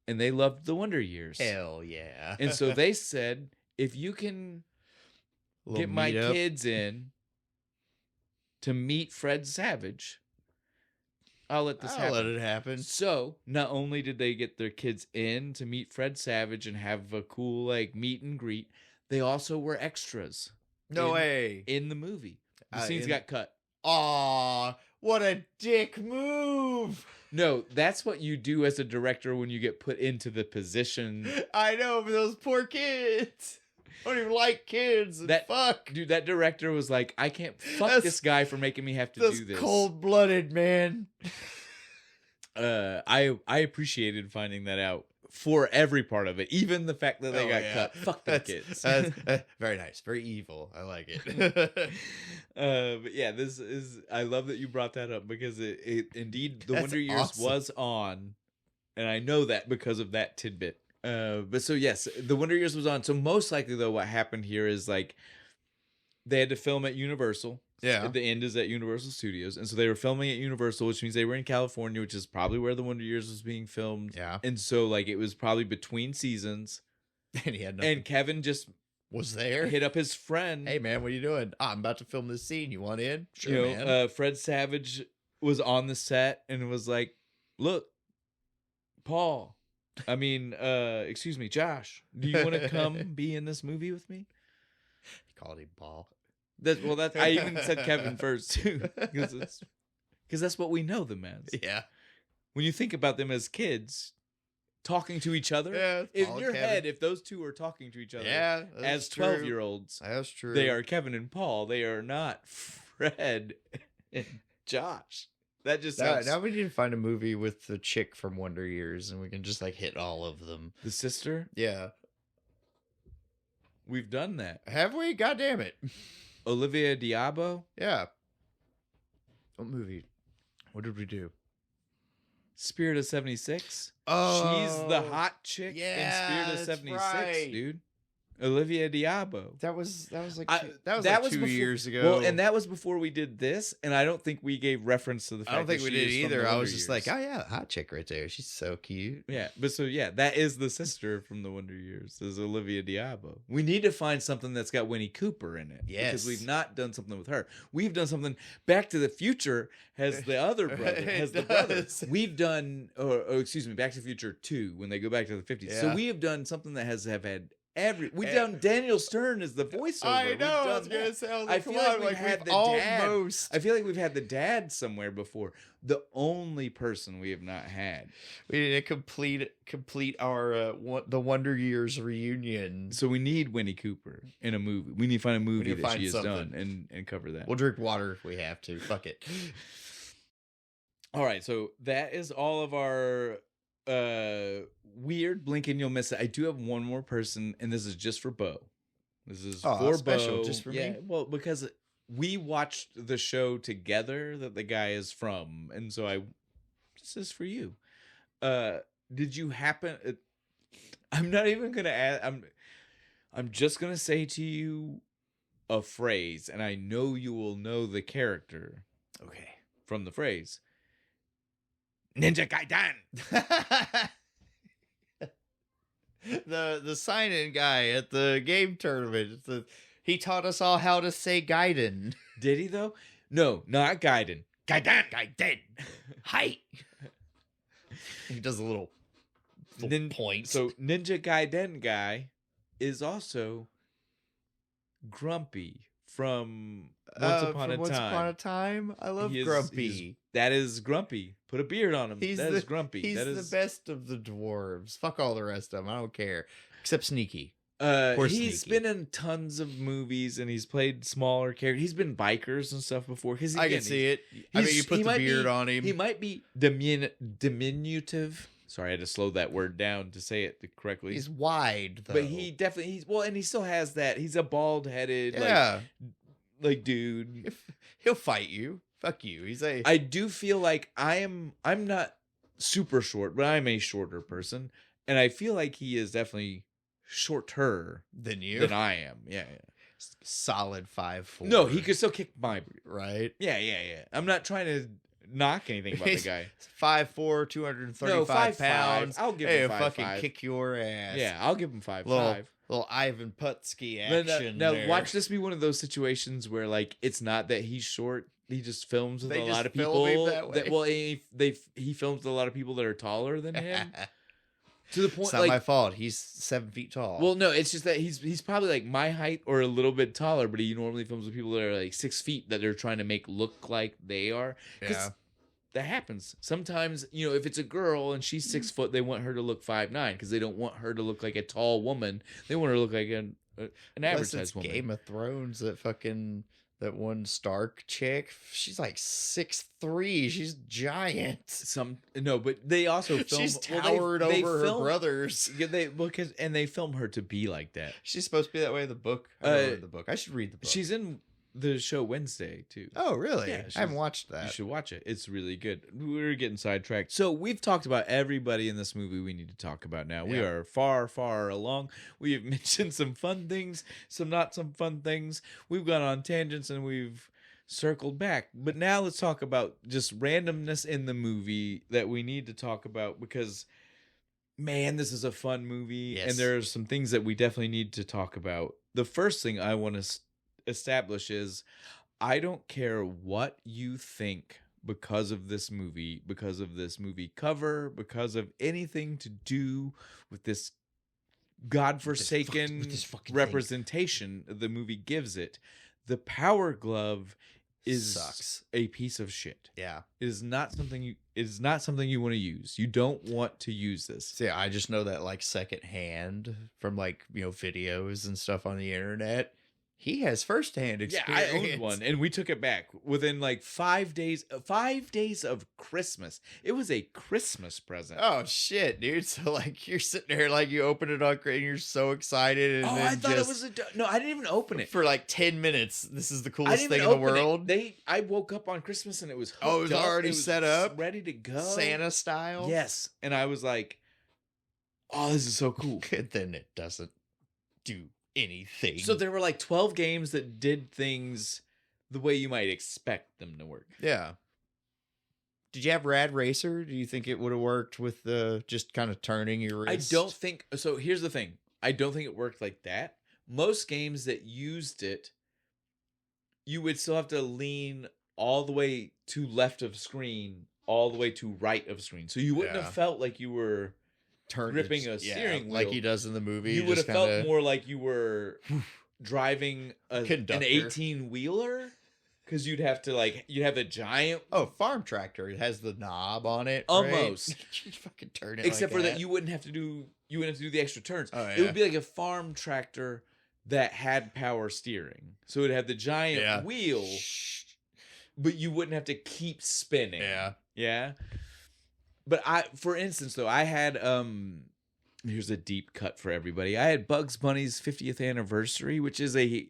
and they loved the Wonder Years. Hell yeah. And so they said, if you can get my kids in to meet Fred Savage, I'll let this happen. I'll let it happen. So, not only did they get their kids in to meet Fred Savage and have a cool, like, meet and greet, they also were extras. No way. In the movie. The scenes got cut. Aw, what a dick move. No, that's what you do as a director when you get put into the position. I know, but those poor kids. I don't even like kids. Fuck. Dude, that director was like, I can't fuck this guy for making me have to do this. That's cold-blooded, man. I appreciated finding that out for every part of it, even the fact that they got cut. Fuck the kids. Very nice. Very evil. I like it. But yeah, this is. I love that you brought that up because it indeed the Wonder Years was on, and I know that because of that tidbit. But so yes, the Wonder Years was on. So most likely though, what happened here is like they had to film at Universal. Yeah. The end is at Universal Studios. And so they were filming at Universal, which means they were in California, which is probably where the Wonder Years was being filmed. Yeah. And so like it was probably between seasons. And he had nothing. And Kevin just was there. Hit up his friend. Hey man, what are you doing? I'm about to film this scene. You want in? Sure, man. Fred Savage was on the set and was like, look, Paul. Excuse me, Josh. Do you want to come be in this movie with me? He called him Paul. I even said Kevin first too, because that's what we know them as. Yeah. When you think about them as kids talking to each other, in your head, if those two are talking to each other, as 12-year-olds, that's true. They are Kevin and Paul. They are not Fred and Josh. That just sounds... Now we need to find a movie with the chick from Wonder Years, and we can just like hit all of them. The sister? Yeah. We've done that. Have we? God damn it. Olivia Diabo? Yeah. What movie? What did we do? Spirit of 76. Oh. She's the hot chick in Spirit of 76, right. dude. Olivia Diabo. That was like that was 2 years ago. Well, and that was before we did this, and I don't think we gave reference to the fact I don't think that we she did is from either. the I Wonder was just Years. like, oh yeah, hot chick right there. She's so cute. Yeah, but so yeah, that is the sister from the Wonder Years. Is Olivia Diabo. We need to find something that's got Winnie Cooper in it. Yes, because we've not done something with her. We've done something. Back to the Future has the other brother. Has the brother. We've done, excuse me, Back to the Future 2 when they go back to the 50s. Yeah. So we have done something that have had. We've done Daniel Stern as the voiceover. I know. I was gonna say, I feel like we've had the dad. I feel like we've had the dad somewhere before. The only person we have not had. We need to complete our the Wonder Years reunion. So we need Winnie Cooper in a movie. We need to find a movie that she has done and cover that. We'll drink water if we have to. Fuck it. All right, so that is all of our weird blink and you'll miss it. I do have one more person, and this is just for Bo. This is for special, Bo. just for me. Well, because we watched the show together that the guy is from, and so this is for you. Did you happen? I'm not even gonna add. I'm just gonna say to you, a phrase, and I know you will know the character Okay. from the phrase. Ninja Gaiden. The sign-in guy at the game tournament. He taught us all how to say Gaiden. Did he though? No, not Gaiden. Gaiden. Hi. He does a little point. So Ninja Gaiden guy is also Grumpy from Once Upon a Time. Once Upon a Time. I love Grumpy. That is Grumpy. Put a beard on him. That is Grumpy. He's the best of the dwarves. Fuck all the rest of them. I don't care. Except Sneaky. He's been in tons of movies and he's played smaller characters. He's been bikers and stuff before. I can see it. I mean, you put the beard on him. He might be diminutive. Sorry, I had to slow that word down to say it correctly. He's wide, though. But and he still has that. He's a bald-headed, like dude. He'll fight you. Fuck you. I do feel like I'm not super short, but I'm a shorter person. And I feel like he is definitely shorter than I am. Yeah. Solid 5'4". No, he could still kick my right. Yeah. I'm not trying to knock anything about the guy. 5'4", 235 pounds. I'll give him 5'5". Fucking kick your ass. Yeah, I'll give him 5'5". Little Ivan Putski action. Now watch this be one of those situations where like it's not that he's short. He just films with a lot of people. He films with a lot of people that are taller than him. To the point, it's not my fault. He's 7 feet tall. Well, no, it's just that he's probably like my height or a little bit taller, but he normally films with people that are like 6 feet that they're trying to make look like they are. Yeah, that happens sometimes. You know, if it's a girl and she's 6 foot, they want her to look 5'9" because they don't want her to look like a tall woman. They want her to look like an average sized woman. Game of Thrones, that one Stark chick, she's like 6'3". She's giant. But they also film. She's towered over her brothers. Yeah, they film her to be like that. She's supposed to be that way in the book. I read the book. I should read the book. She's in the show Wednesday too. Oh, really? Yeah, I haven't watched that. You should watch it. It's really good. We're getting sidetracked. So we've talked about everybody in this movie we need to talk about now. Yeah. We are far, far along. We have mentioned some fun things, some not some fun things. We've gone on tangents and we've circled back. But now let's talk about just randomness in the movie that we need to talk about because, man, this is a fun movie. Yes. And there are some things that we definitely need to talk about. The first thing I want to establishes I don't care what you think because of this movie cover, because of anything to do with this godforsaken representation the movie gives it. The Power Glove sucks. A piece of shit. Yeah. It is not something you want to use. You don't want to use this. See, I just know that like secondhand from like, videos and stuff on the internet. He has firsthand experience. Yeah, I owned one, and we took it back within like 5 days. 5 days of Christmas. It was a Christmas present. Oh shit, dude! So like you're sitting there, like you open it on, and you're so excited. And I thought it was no. I didn't even open it for like 10 minutes. This is the coolest thing in the world. I woke up on Christmas and it was it was already set up, ready to go, Santa style. Yes, and I was like, "Oh, this is so cool." And then it doesn't do anything. So there were like 12 games that did things the way you might expect them to work. Yeah. Did you have Rad Racer? Do you think it would have worked with the just kind of turning your wrist? I don't think so. Here's the thing. I don't think it worked like that. Most games that used it, you would still have to lean all the way to left of screen, all the way to right of screen. So you wouldn't have felt like you were gripping a steering wheel like he does in the movie. You would have felt more like you were driving an 18-wheeler because you'd have a giant farm tractor. It has the knob on it almost. Right? You fucking turn it except for that you wouldn't have to do the extra turns. Oh, yeah. It would be like a farm tractor that had power steering, so it would have the giant wheel, but you wouldn't have to keep spinning. Yeah. But for instance, though, I had here's a deep cut for everybody. I had Bugs Bunny's 50th anniversary, which is a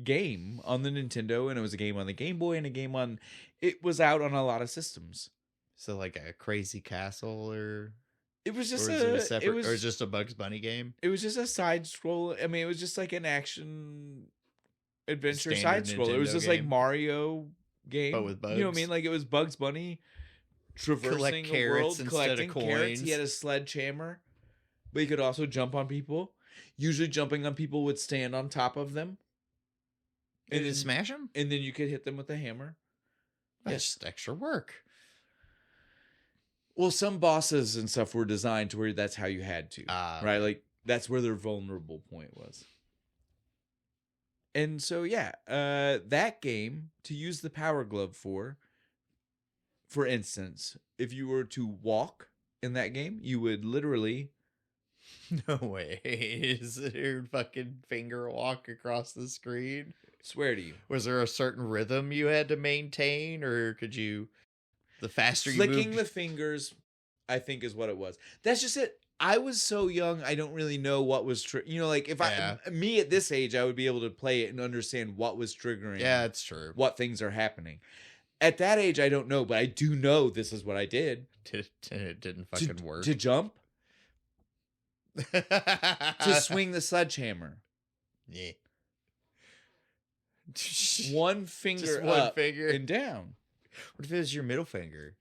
game on the Nintendo, and it was a game on the Game Boy, and it was out on a lot of systems. So like a Crazy Castle, or it was just or just a Bugs Bunny game. It was just a side scroll. I mean, it was just like an action adventure Standard side scroller. It was Nintendo just like game. Mario game. But with You know what I bugs. mean? Like it was Bugs Bunny traversing the carrots world, instead of collecting carrots. He coins. had a sledgehammer, but he could also jump on people. Usually jumping on people would stand on top of them. And then smash them? And then you could hit them with a hammer. That's just extra work. Well, some bosses and stuff were designed to where that's how you had to. Right? Like that's where their vulnerable point was. And so, yeah, that game, to use the Power Glove for instance, if you were to walk in that game, you would literally... No way. Is your fucking finger walk across the screen? Swear to you. Was there a certain rhythm you had to maintain, or could you... The faster you moved... Flicking the fingers, I think, is what it was. That's just it. I was so young, I don't really know what was... like, if me at this age, I would be able to play it and understand what was triggering. Yeah, it's true. What things are happening. At that age, I don't know, but I do know this is what I did. It didn't fucking work. To jump. To swing the sledgehammer. Yeah. One finger Just one up finger. and down. What if it was your middle finger?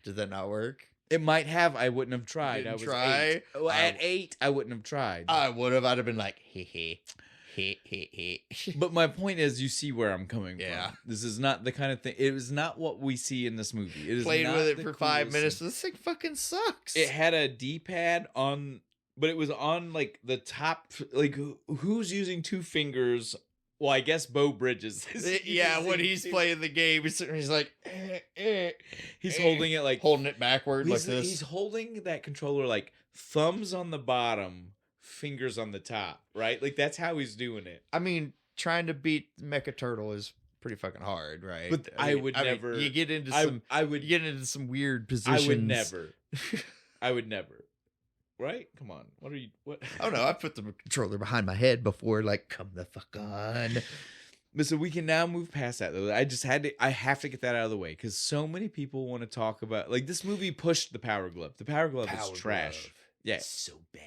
Did that not work? It might have. I wouldn't have tried. Didn't I was try? 8. Well, at 8, I wouldn't have tried. I would have. I'd have been like, hee. But my point is, you see where I'm coming Yeah. from. This is not the kind of thing. It was not what we see in this movie. It is Played not with it the for 5 coolest minutes. thing. This thing fucking sucks. It had a D-pad on, but it was on like the top. Like who's using 2 fingers? Well, I guess Bo Bridges. Yeah, when he's playing the game, he's like, he's holding it like holding it backward like this. He's holding that controller like thumbs on the bottom, fingers on the top, right? Like that's how he's doing it. I mean, trying to beat Mecha Turtle is pretty fucking hard, right? But I would never. You get into you get into some weird positions. I would never. I would never. Right? Come on. What are you? What? Oh no! I put the controller behind my head before, like, come the fuck on. Listen, we can now move past that though. I have to get that out of the way because so many people want to talk about like this movie pushed the Power Glove. The Power Glove is trash. Yeah, it's so bad.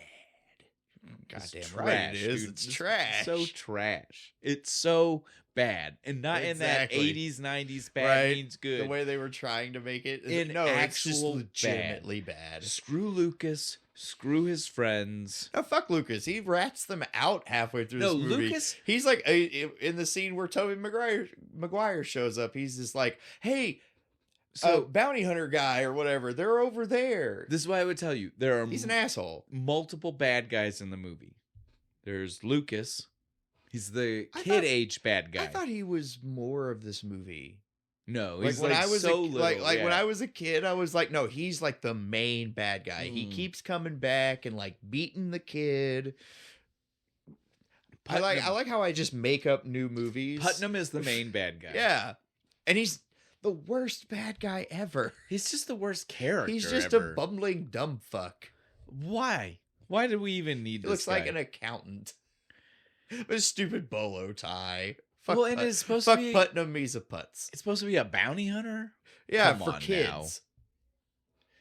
Goddamn it's right trash, it is. dude. It's trash. So trash. It's so bad, and not Exactly. in that 80s 90s bad Right. means good. The way they were trying to make it. In No, it's just actual legitimately bad. Screw Lucas. Screw his friends. No, fuck Lucas. He rats them out halfway through this movie. Lucas. He's like, in the scene where Tobey Maguire shows up, he's just like, hey, So bounty hunter guy or whatever, they're over there. this is why I would tell you there are He's an asshole. multiple bad guys in the movie. There's Lucas. He's the kid age bad guy. I thought he was more of this movie. No, Like he's when like I was so little. like yeah. when I was a kid, I was like, no, he's like the main bad guy. He Mm. keeps coming back and like beating the kid. I Putnam. like how I just make up new movies. Putnam is the main bad guy. Yeah. And he's the worst bad guy ever. He's just the worst character. He's just ever. a bumbling dumb fuck. Why? Why do we even need He this looks like guy? an accountant. With a stupid bolo tie. Fuck Well, and it's supposed fuck to be Putnam, he's a putz. It's supposed to be a bounty hunter. Yeah, Come for on kids.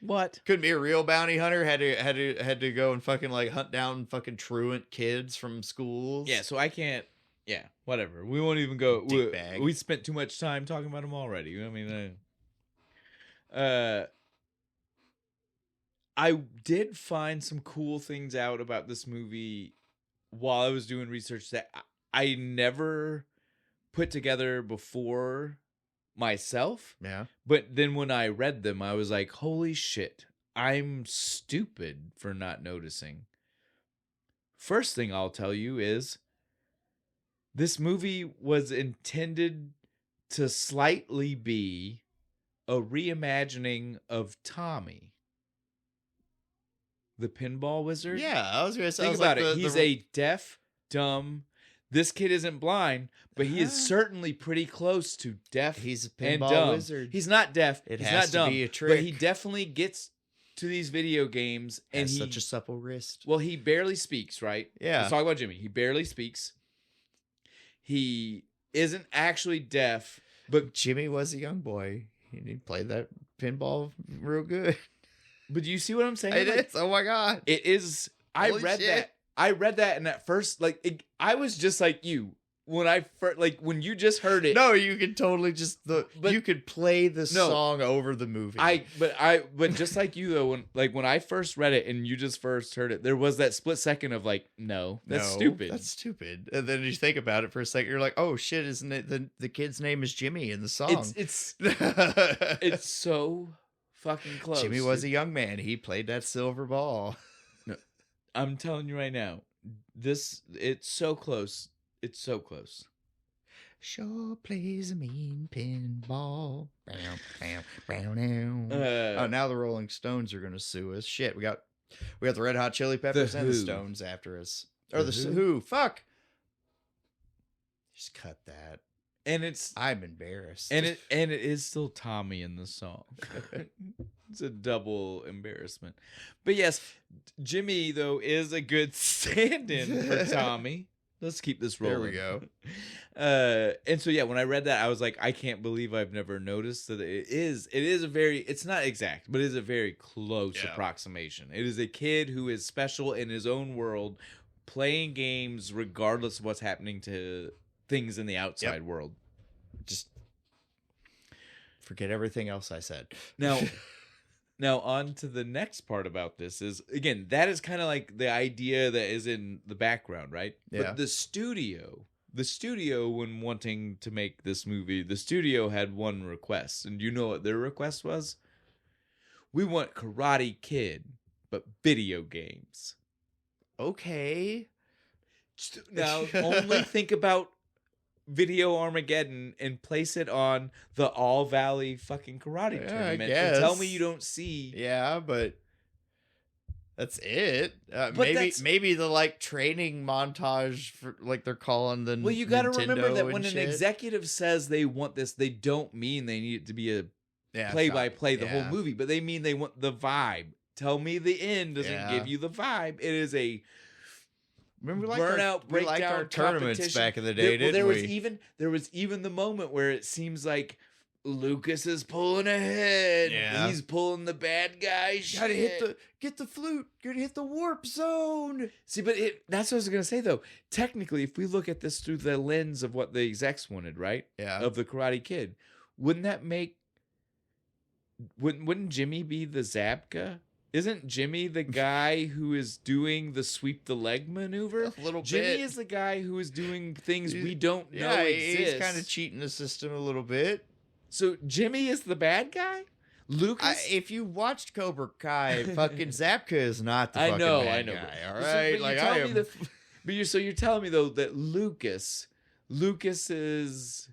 now. What? Couldn't be a real bounty hunter. Had to go and fucking like hunt down fucking truant kids from schools. Yeah, so I can't. Yeah, whatever. We won't even go. Dickbag. We spent too much time talking about him already. I mean, I did find some cool things out about this movie while I was doing research that I never put together before myself. Yeah. But then when I read them, I was like, holy shit, I'm stupid for not noticing. First thing I'll tell you is this movie was intended to slightly be a reimagining of Tommy, the pinball wizard. Yeah, I was gonna say. Think about it. He's a deaf, dumb. This kid isn't blind, but he is certainly pretty close to deaf. He's a and pinball dumb. wizard. He's not deaf. It he's has not to dumb. be a But he trick. definitely gets to these video games, and Has he such a supple wrist. well, he barely speaks. Right? Yeah. Let's talk about Jimmy. He barely speaks. He isn't actually deaf, but Jimmy was a young boy. He played that pinball real good. do you see what I'm saying? It Like, is. Oh my god. It is. I Holy read shit. that. I read that, and at first, like, I was just like you. when I first, like, when you just heard it. No, you could totally just you could play the song over the movie. But just like you though, when I first read it and you just first heard it, there was that split second of like, no, that's stupid. That's stupid. And then you think about it for a second, you're like, oh shit, isn't it the kid's name is Jimmy in the song? It's so fucking close. Jimmy was a young man. He played that silver ball. No, I'm telling you right now, it's so close. It's so close. Sure plays a mean pinball. Oh, now the Rolling Stones are gonna sue us. Shit, we got the Red Hot Chili Peppers and the Stones after us. Or the Who? Fuck. Just cut that. And I'm embarrassed. And it is still Tommy in the song. It's a double embarrassment. But yes, Jimmy though is a good stand-in for Tommy. Let's keep this rolling. There we go. And so yeah, when I read that, I was like, I can't believe I've never noticed that it is a very, it's not exact, but it is a very close approximation. It is a kid who is special in his own world, playing games regardless of what's happening to things in the outside world. Just forget everything else I said. Now on to the next part about this is, again, that is kind of like the idea that is in the background, right? Yeah. But the studio, when wanting to make this movie, the studio had one request. And you know what their request was? We want Karate Kid, but video games. Okay. Now, only think about Video Armageddon and place it on the All Valley fucking karate tournament. And tell me you don't see. Yeah, but that's it. Maybe the like training montage for like they're calling the. Well, you got to remember that when an executive says they want this, they don't mean they need it to be a play-by-play the whole movie, but they mean they want the vibe. Tell me the end doesn't give you the vibe. It is a. Remember, we liked our tournaments back in the day, didn't we? There was even the moment where it seems like Lucas is pulling ahead. Yeah. He's pulling the bad guy shit. Gotta get the flute. Gotta hit the warp zone. See, but that's what I was gonna say though. Technically, if we look at this through the lens of what the execs wanted, right? Yeah. Of the Karate Kid, wouldn't Jimmy be the Zabka? Isn't Jimmy the guy who is doing the sweep the leg maneuver? A little Jimmy bit. is the guy who is doing things we don't know exist. He's kind of cheating the system a little bit. So Jimmy is the bad guy? Lucas? If you watched Cobra Kai, fucking Zapka is not the fucking bad guy. All right, so, like I am. You're telling me though that Lucas is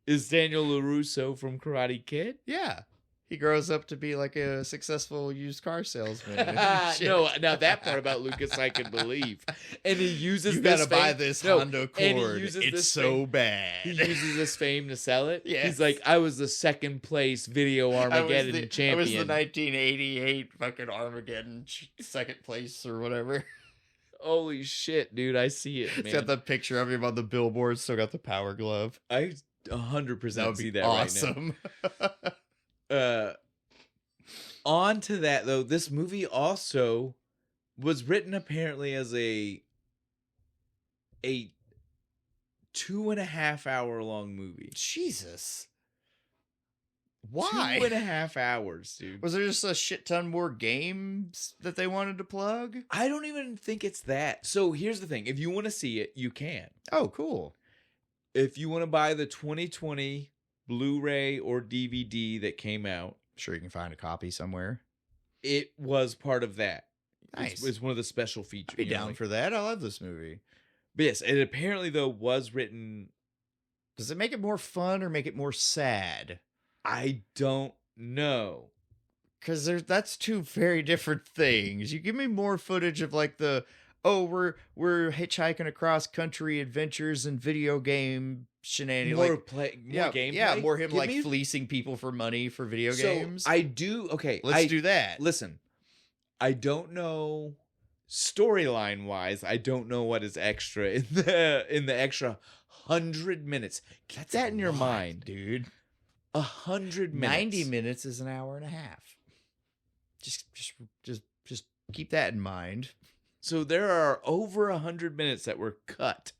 Daniel LaRusso from Karate Kid? Yeah. He grows up to be like a successful used car salesman. No, now that part about Lucas I can believe. And he uses you gotta buy this Honda Accord. It's so bad. He uses this fame to sell it. Yes. He's like, I was the second place Video Armageddon champion. I was the 1988 fucking Armageddon second place or whatever. Holy shit, dude! I see it, man. It's got the picture of him on the billboard. Still got the power glove. I 100% see that awesome. Right now. On to that though, this movie also was written apparently as a 2.5 hour long movie. Jesus. Why? 2.5 hours, dude. Was there just a shit ton more games that they wanted to plug? I don't even think it's that. So here's the thing. If you want to see it, you can. Oh, cool. If you want to buy the 2020 Blu-ray or DVD that came out, sure you can find a copy somewhere. It was part of that. Nice. It's one of the special features. I'd be down for that. I love this movie. But yes, it apparently though was written. Does it make it more fun or make it more sad? I don't know. Because that's two very different things. You give me more footage of like we're hitchhiking across country adventures and video game shenanigans. More gameplay. Yeah, more him fleecing people for money for video games. I do. Okay, let's do that. Listen, I don't know storyline wise. I don't know what is extra in the extra 100 minutes. Get that in your mind, dude. 100 minutes. 90 minutes is an hour and a half. Just keep that in mind. So there are over 100 minutes that were cut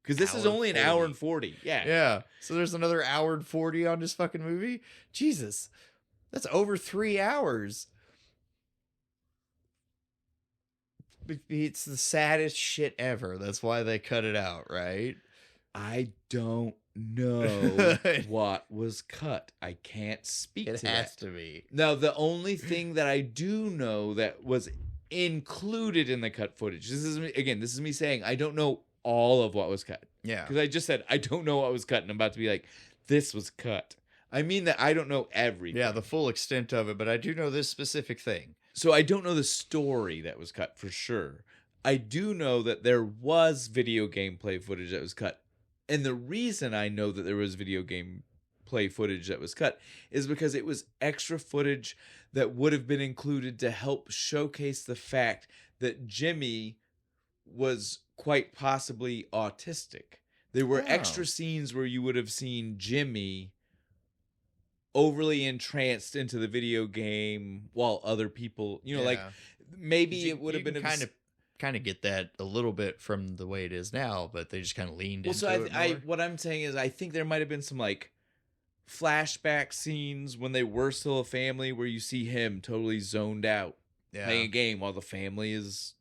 Because this is only an hour and 40. Yeah. Yeah. So there's another hour and 40 on this fucking movie. Jesus. That's over 3 hours. It's the saddest shit ever. That's why they cut it out, right? I don't know what was cut. I can't speak to that. It has to be. Now, the only thing that I do know that was included in the cut footage, this is me saying I don't know all of what was cut. Yeah. Because I just said I don't know what was cut, and I'm about to be like, this was cut. I mean that I don't know everything. Yeah, the full extent of it, but I do know this specific thing. So I don't know the story that was cut for sure. I do know that there was video gameplay footage that was cut. And the reason I know that there was video game play footage that was cut is because it was extra footage that would have been included to help showcase the fact that Jimmy was quite possibly autistic. There were extra scenes where you would have seen Jimmy overly entranced into the video game while other people, like maybe it would have been kind of get that a little bit from the way it is now, but they just kind of leaned into it more. What I'm saying is I think there might have been some like flashback scenes when they were still a family where you see him totally zoned out playing a game while the family is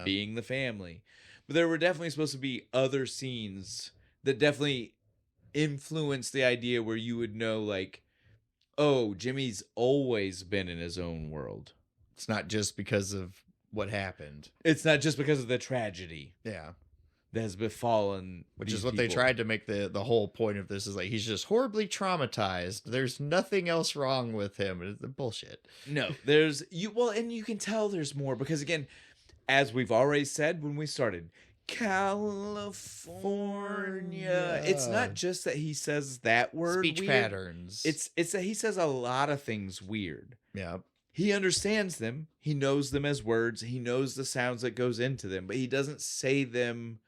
being the family. But there were definitely supposed to be other scenes that definitely influenced the idea where you would know like, oh, Jimmy's always been in his own world. It's not just because of what happened. It's not just because of the tragedy. Yeah. That has befallen. Which is what they tried to make the whole point of this is like, he's just horribly traumatized. There's nothing else wrong with him. It's bullshit. No, and you can tell there's more because again, as we've already said when we started, California. It's not just that he says that word. Speech weird. Patterns. It's that he says a lot of things weird. Yeah. He understands them. He knows them as words. He knows the sounds that goes into them, but he doesn't say them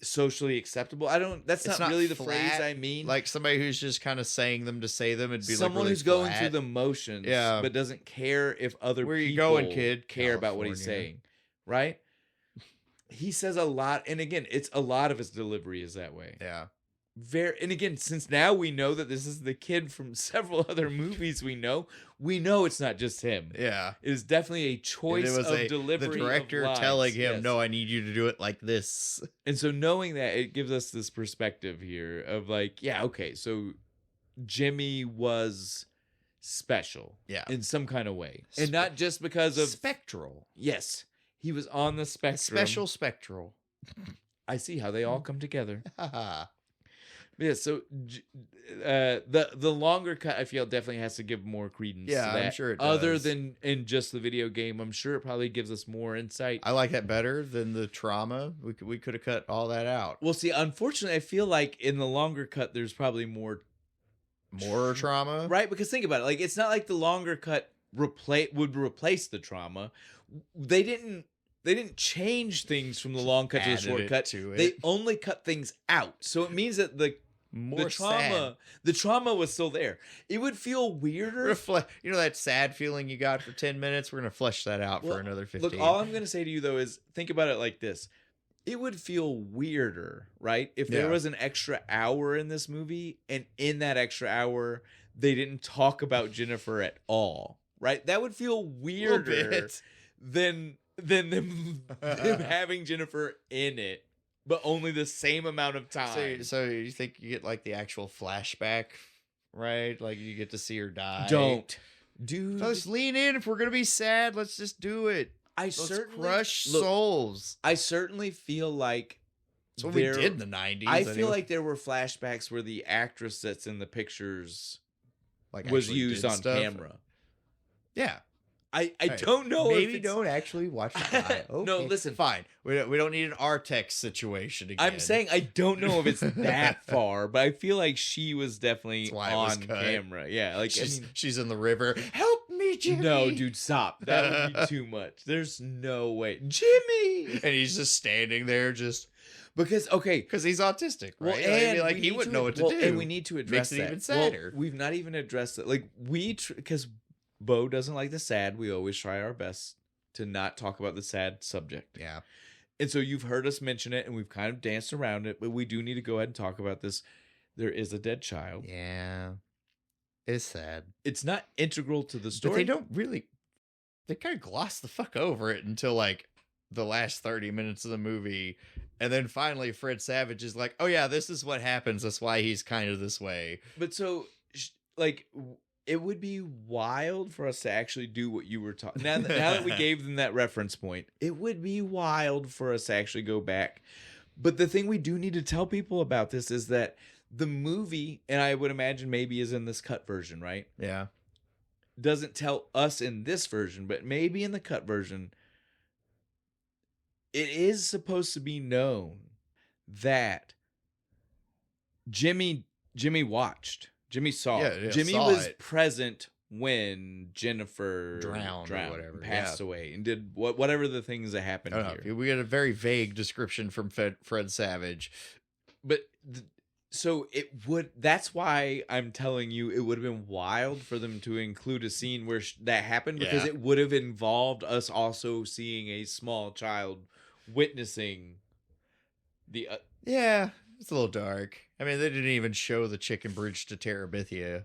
socially acceptable. That's not really the phrase I mean. Like somebody who's just kind of saying them to say them. It'd be someone like really who's going through the motions, but doesn't care if other people you going, kid? care about what he's saying, right? He says a lot, and again, it's a lot of his delivery is that way. Yeah. And again, since now we know that this is the kid from several other movies we know it's not just him. Yeah. It is definitely a choice of delivery. The director telling him, no, I need you to do it like this. And so knowing that, it gives us this perspective here of like, yeah, okay, so Jimmy was special in some kind of way. And not just because of... Spectral. Yes. He was on the spectrum. Special spectral. I see how they all come together. Yeah, so the longer cut, I feel, definitely has to give more credence to that. I'm sure it does. Other than in just the video game, I'm sure it probably gives us more insight. I like that better than the trauma. We could have cut all that out. Well, see, unfortunately, I feel like in the longer cut, there's probably more trauma. Right? Because think about it. Like, it's not like the longer cut would replace the trauma. They didn't change things from the long cut to the short cut. They only cut things out. So it means that the trauma was still there. It would feel weirder. That sad feeling you got for 10 minutes? We're going to flesh that out for another 15. Look, all I'm going to say to you, though, is think about it like this. It would feel weirder, right? If there was an extra hour in this movie, and in that extra hour, they didn't talk about Jennifer at all, right? That would feel weirder than them having Jennifer in it, but only the same amount of time. So you think you get like the actual flashback, right? Like you get to see her die. Dude. So let's lean in. If we're gonna be sad, let's just do it. Let's crush souls. I certainly feel like that's what we did in the 90s. I feel like there were flashbacks where the actress that's in the pictures was used on camera. Yeah. I don't know. Maybe don't actually watch the guy. Okay. No, listen. Fine. We don't need an Artex situation again. I'm saying I don't know if it's that far, but I feel like she was definitely on camera. Yeah, like she's in the river. Help me, Jimmy. No, dude, stop. That would be too much. There's no way, Jimmy. And he's just standing there, because he's autistic, right? Well, and like he wouldn't know what to do. And we need to address Makes it that. even sadder. Well, we've not even addressed it. Like because Bo doesn't like the sad. We always try our best to not talk about the sad subject. Yeah. And so you've heard us mention it, and we've kind of danced around it, but we do need to go ahead and talk about this. There is a dead child. Yeah. It's sad. It's not integral to the story. But they don't really... They kind of gloss the fuck over it until, like, the last 30 minutes of the movie. And then finally Fred Savage is like, oh yeah, this is what happens. That's why he's kind of this way. But so, like... It would be wild for us to actually do what you were talking. Now that we gave them that reference point, it would be wild for us to actually go back. But the thing we do need to tell people about this is that the movie, and I would imagine maybe is in this cut version, right? Yeah. Doesn't tell us in this version, but maybe in the cut version, it is supposed to be known that Jimmy watched. Jimmy saw. Yeah, Jimmy saw was it. present when Jennifer drowned or whatever, passed away, and did whatever the things that happened here. We get a very vague description from Fred Savage. But so it would. That's why I'm telling you, it would have been wild for them to include a scene where that happened, because it would have involved us also seeing a small child witnessing the. Yeah, it's a little dark. I mean, they didn't even show the chicken bridge to Terabithia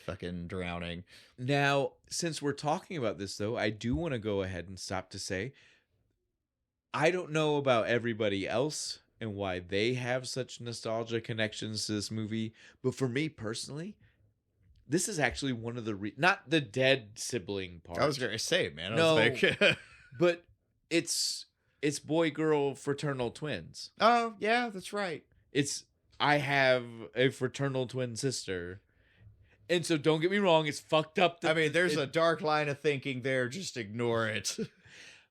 fucking drowning. Now, since we're talking about this, though, I do want to go ahead and stop to say, I don't know about everybody else and why they have such nostalgia connections to this movie, but for me personally, this is actually one of the not the dead sibling part. I was gonna say, man. But it's boy girl fraternal twins. Oh yeah, that's right. I have a fraternal twin sister. And so don't get me wrong, it's fucked up. There's a dark line of thinking there. Just ignore it.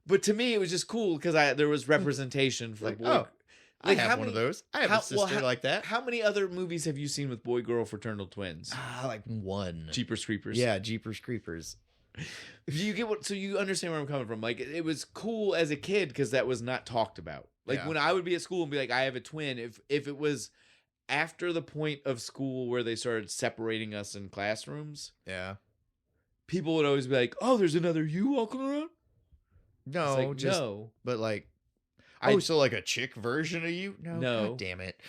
But to me, it was just cool because there was representation for boy. I have one of those. I have a sister like that. How many other movies have you seen with boy girl fraternal twins? Like one. Jeepers Creepers. Yeah, Jeepers Creepers. You get so you understand where I'm coming from. Like, it was cool as a kid because that was not talked about. Like when I would be at school and be like, I have a twin. If it was after the point of school where they started separating us in classrooms, people would always be like, "Oh, there's another you walking around." No, like, no, but like, so like a chick version of you? No, God damn it.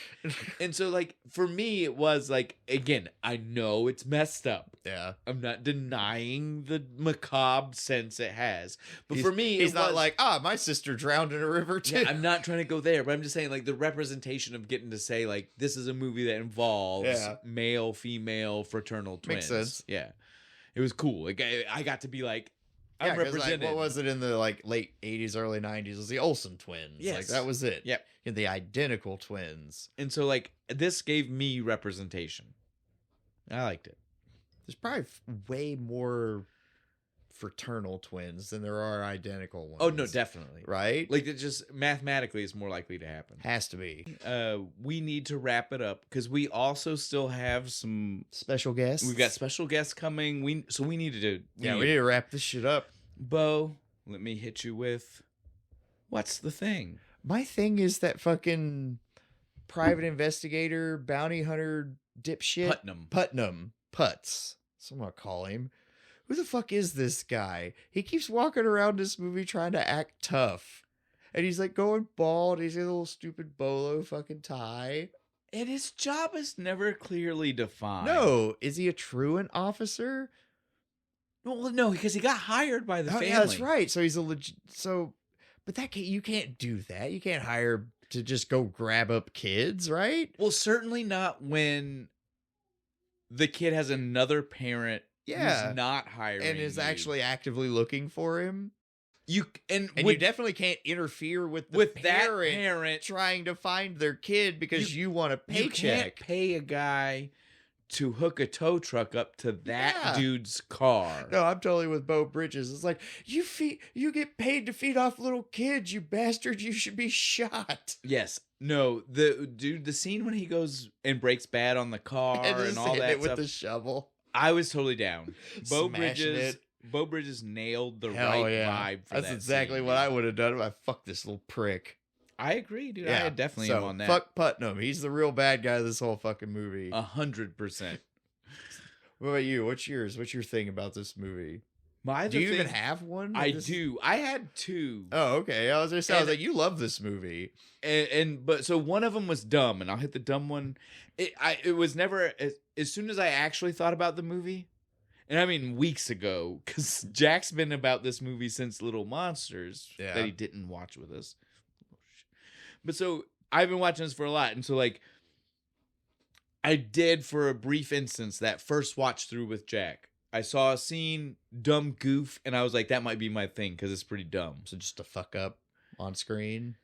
And so, like, for me, it was like, again, I know it's messed up. Yeah, I'm not denying the macabre sense it has, but for me, he's not like, my sister drowned in a river too. Yeah, I'm not trying to go there, but I'm just saying, like, the representation of getting to say, like, this is a movie that involves male, female, fraternal twins. Makes sense. Yeah, it was cool. Like, I got to be like, I'm represented. Like, what was it in the like late 80s, early 90s? It was the Olsen twins. Yes. Like, that was it. Yep. The identical twins. And so, like, this gave me representation. I liked it. There's probably way more fraternal twins than there are identical ones. Oh, no, definitely. Right? Like, it just mathematically is more likely to happen. Has to be. We need to wrap it up because we also still have some special guests. We've got special guests coming. We needed to. We need to wrap this shit up. Bo, let me hit you with, what's the thing? My thing is that fucking private investigator, bounty hunter, dipshit. Putnam. Putz. That's what I'm gonna call him. Who the fuck is this guy? He keeps walking around this movie trying to act tough. And he's like going bald. He's got a little stupid bolo fucking tie. And his job is never clearly defined. No. Is he a truant officer? Well, no, because he got hired by the family. Yeah, that's right. So he's a legit. But you can't do that. You can't hire to just go grab up kids, right? Well, certainly not when the kid has another parent who's not hiring and is you. Actually actively looking for him. You definitely can't interfere with that parent trying to find their kid because you want a paycheck. You can't pay a guy to hook a tow truck up to that dude's car. No, I'm totally with Bo Bridges. It's like, you get paid to feed off little kids, you bastard. You should be shot. Yes. No, the scene when he goes and breaks bad on the car and all that with stuff. The shovel. I was totally down. Bo Bridges nailed the vibe for that. That's exactly what I would have done if I fucked this little prick. I agree, dude. I definitely am on that. Fuck Putnam. He's the real bad guy of this whole fucking movie. 100%. What about you? What's yours? What's your thing about this movie? Do you even have one? I do. I had two. Oh, okay. I was like, you love this movie. But so one of them was dumb, and I'll hit the dumb one. It was never as soon as I actually thought about the movie, and I mean weeks ago, because Jack's been about this movie since Little Monsters that he didn't watch with us. But so I've been watching this for a lot, and so like I did for a brief instance that first watch through with Jack. I saw a scene, dumb goof, and I was like, that might be my thing because it's pretty dumb. So just a fuck up on screen.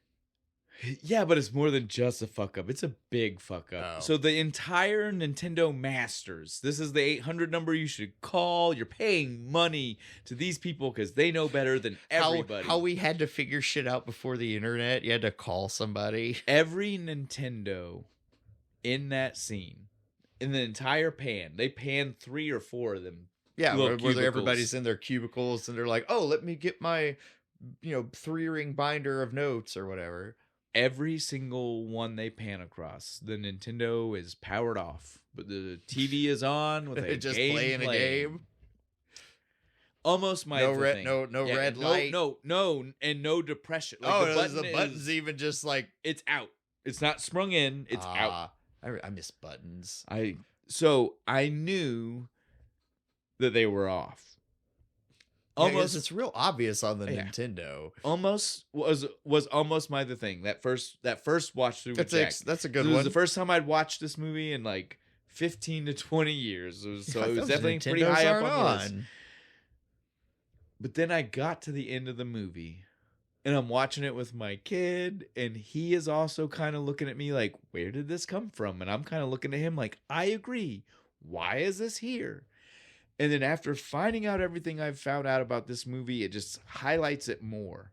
Yeah, but it's more than just a fuck up. It's a big fuck up. Oh. So the entire Nintendo Masters, this is the 800 number you should call. You're paying money to these people because they know better than everybody. How we had to figure shit out before the internet. You had to call somebody. Every Nintendo in that scene, in the entire pan, they panned 3 or 4 of them. Yeah, where everybody's in their cubicles and they're like, oh, let me get my 3-ring binder of notes or whatever. Every single one they pan across, the Nintendo is powered off, but the TV is on with a just game playing a game. Almost my thing. No red light. No, and no depression. Like the button's even just like it's out. It's not sprung in. It's out. I miss buttons. So I knew that they were off. Almost, it's real obvious on the Nintendo. Almost was almost my thing. That first watch through with Jack. That's a good one. It was the first time I'd watched this movie in like 15 to 20 years. It was definitely pretty high up on the list. But then I got to the end of the movie, and I'm watching it with my kid, and he is also kind of looking at me like, where did this come from? And I'm kind of looking at him like, I agree. Why is this here? And then after finding out everything I've found out about this movie, it just highlights it more.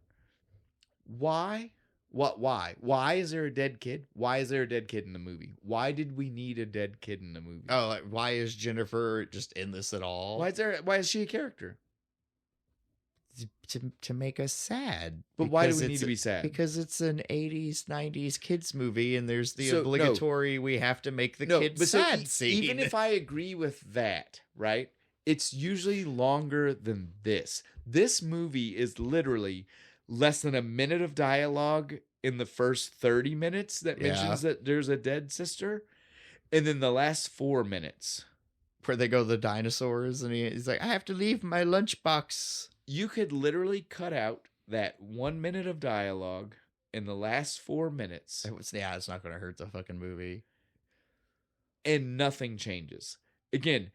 Why? Why? Why is there a dead kid? Why is there a dead kid in the movie? Why did we need a dead kid in the movie? Oh, like, why is Jennifer just in this at all? Why is she a character? To make us sad. But why do we need to be sad? Because it's an 80s, 90s kids movie, and there's the obligatory we have to make the kids sad scene. Even if I agree with that, right? It's usually longer than this. This movie is literally less than a minute of dialogue in the first 30 minutes that mentions that there's a dead sister. And then the last 4 minutes. Where they go to the dinosaurs and he's like, I have to leave my lunchbox. You could literally cut out that 1 minute of dialogue in the last 4 minutes. It's not going to hurt the fucking movie. And nothing changes. Again,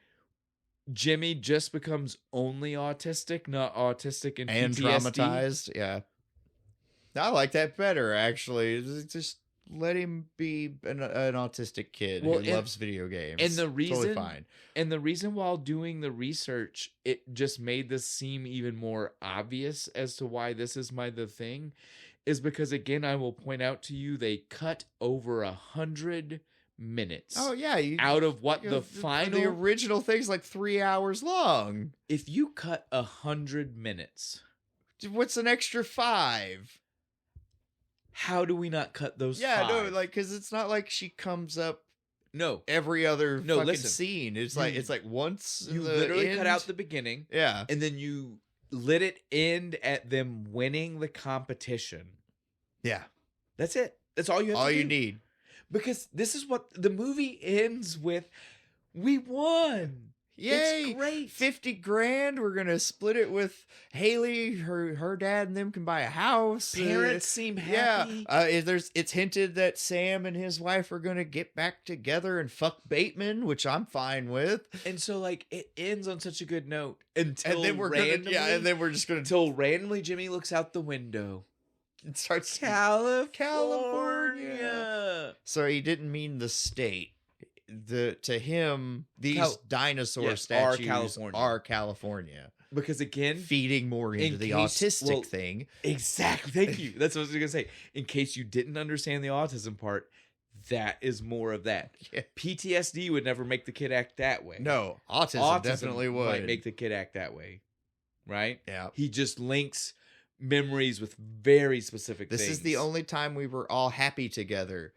Jimmy just becomes only autistic, not autistic and PTSD. Traumatized. Yeah. I like that better, actually. Just let him be an autistic kid who loves video games. And the reason, totally fine. And the reason while doing the research, it just made this seem even more obvious as to why this is the thing, is because, again, I will point out to you, they cut over 100 minutes. Oh yeah, out of what the final, the original thing's like 3 hours long. If you cut 100 minutes, what's an extra 5? How do we not cut those? Yeah, 5? no, like because it's not like she comes up. No, every other fucking scene. It's like once you literally cut out the beginning. Yeah, and then you let it end at them winning the competition. Yeah, that's it. That's all you have. All you need. Because this is what the movie ends with. We won. Yay. It's great. 50 grand. We're going to split it with Haley. Her dad and them can buy a house. Parents seem happy. Yeah. It's hinted that Sam and his wife are going to get back together and fuck Bateman, which I'm fine with. And so like it ends on such a good note until and then we're just going to until randomly Jimmy looks out the window. It starts California. So he didn't mean the state. To him, these dinosaur statues are California. Because again, feeding more into the autistic thing. Exactly. Thank you. That's what I was going to say. In case you didn't understand the autism part, that is more of that. Yeah. PTSD would never make the kid act that way. No, autism definitely would. Might make the kid act that way. Right? Yeah. He just links memories with very specific things. This is the only time we were all happy together.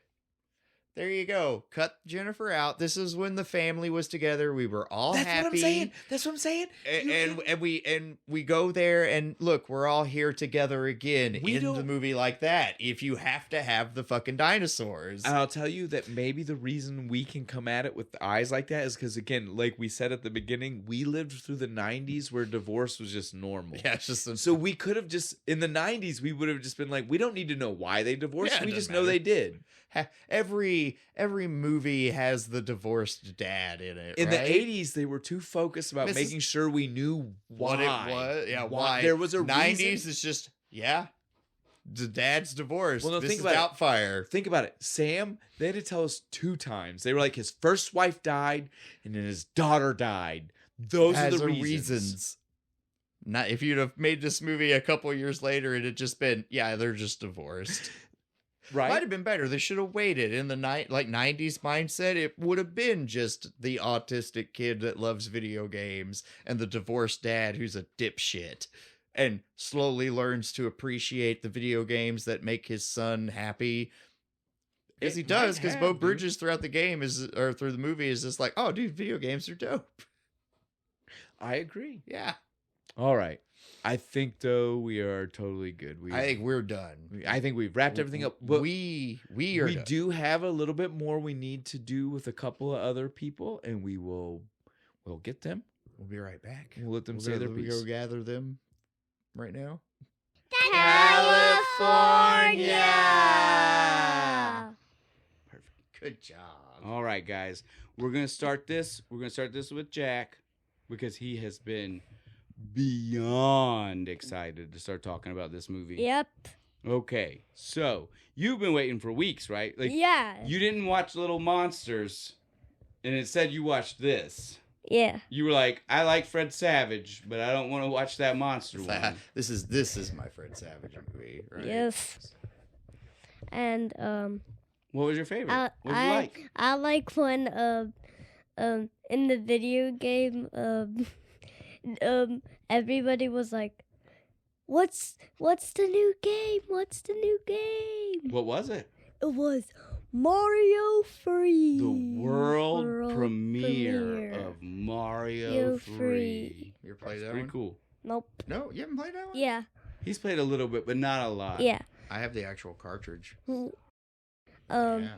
There you go. Cut Jennifer out. This is when the family was together. We were all That's happy. what I'm saying. That's what I'm saying. And we go there and look, we're all here together again in the movie like that. If you have to have the fucking dinosaurs. And I'll tell you that maybe the reason we can come at it with eyes like that is because, again, like we said at the beginning, we lived through the 90s where divorce was just normal. Yeah, it's just so we could have just, in the 90s, we would have just been like, we don't need to know why they divorced. Yeah, we just know they did. Every movie has the divorced dad in it. In right? the 80s, they were too focused about making sure we knew what it was. Yeah, why there was a 90s reason. is just the dad's divorced. Well, no, this think is about Doubtfire. Think about it. Sam, they had to tell us 2 times. They were like, his first wife died, and then his daughter died. Those are the reasons. Not if you'd have made this movie a couple years later, it had just been, they're just divorced. Right? Might have been better. They should have waited. In the 90s mindset, it would have been just the autistic kid that loves video games and the divorced dad who's a dipshit and slowly learns to appreciate the video games that make his son happy. As he does, because Bo Bridges throughout the game through the movie is just like, oh, dude, video games are dope. I agree. Yeah. All right. I think, though, we are totally good. I think we're done. I think we've wrapped everything up. But we done. Do have a little bit more we need to do with a couple of other people, and we'll get them. We'll be right back. We'll let them say their piece. We'll go gather them right now. California! Perfect. Good job. All right, guys. We're going to start this. We're going to start this with Jack because he has been beyond excited to start talking about this movie. Yep. Okay, so you've been waiting for weeks, right? Like, yeah. You didn't watch Little Monsters, and instead you watched this. Yeah. You were like, I like Fred Savage, but I don't want to watch that monster one. This is my Fred Savage movie, right? Yes. And what was your favorite? What did you like? I like when in the video game everybody was like, What's the new game? What's the new game? What was it? It was Mario 3. The world premiere of Mario 3. You ever played that pretty one? Cool. Nope. No, you haven't played that one? Yeah. He's played a little bit, but not a lot. Yeah. I have the actual cartridge. And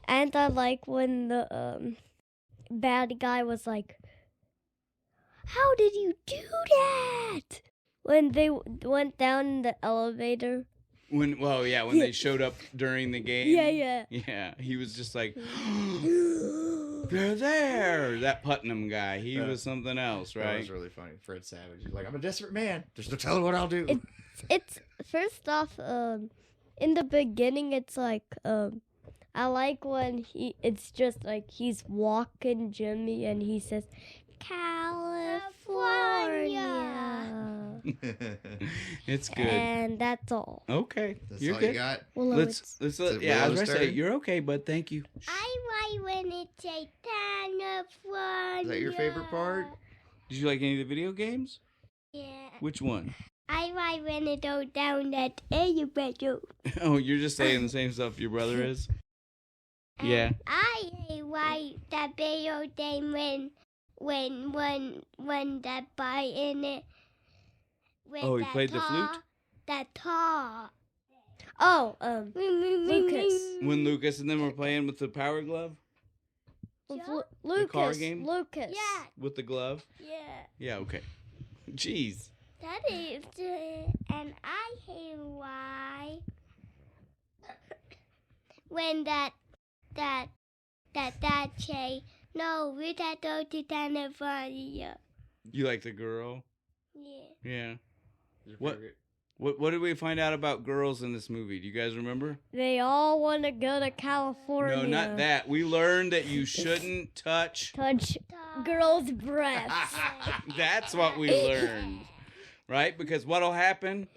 I like when the bad guy was like, how did you do that? When they went down in the elevator. When they showed up during the game. Yeah. Yeah, he was just like, they're there. That Putnam guy, he was something else, right? That was really funny. Fred Savage. He's like, I'm a desperate man. There's no telling what I'll do. It's first off, in the beginning, it's like, I like when it's just like he's walking Jimmy and he says, California. It's good. And that's all. Okay. You're good. You got? Well, let's I was gonna say, you're okay, bud. Thank you. I like when it says California. Is that your favorite part? Did you like any of the video games? Yeah. Which one? I like when it goes down that elevator. Oh, you're just saying the same stuff your brother is? Yeah. I like that video game when that guy in it. Oh, he played the flute? That tar. Oh, Lucas. When Lucas and them were playing with the power glove? Lucas. The car game? Lucas. Yeah. With the glove? Yeah. Yeah, okay. Jeez. That is, and I hate why when that say no, we gotta go to California. You like the girl? Yeah. Yeah. What did we find out about girls in this movie? Do you guys remember? They all want to go to California. No, not that. We learned that you shouldn't touch girls' breasts. That's what we learned. Right? Because what'll happen?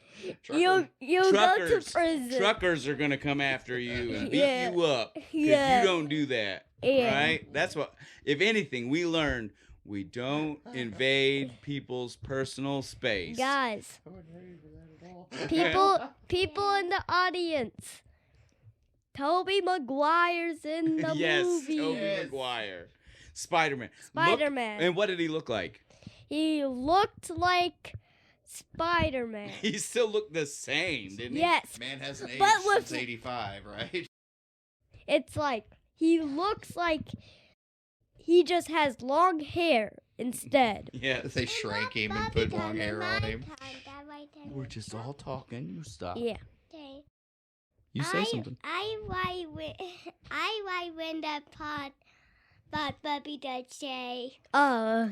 You'll go to prison. Truckers are going to come after you and beat you up because you don't do that. Yeah. Right? That's what, if anything, we learned we don't invade people's personal space. Guys, people in the audience, Tobey Maguire's in the yes, movie. Tobey Yes. Maguire. Spider-Man. Spider-Man. And what did he look like? He looked like Spider-Man. He still looked the same, didn't he? Yes. Man hasn't aged But with- since 85, right? It's like he looks like he just has long hair instead. Yes. They shrank him and put long hair on him. We're just all talking. You stop. Yeah. You say something. I win the pot, but Bubby does say. Oh.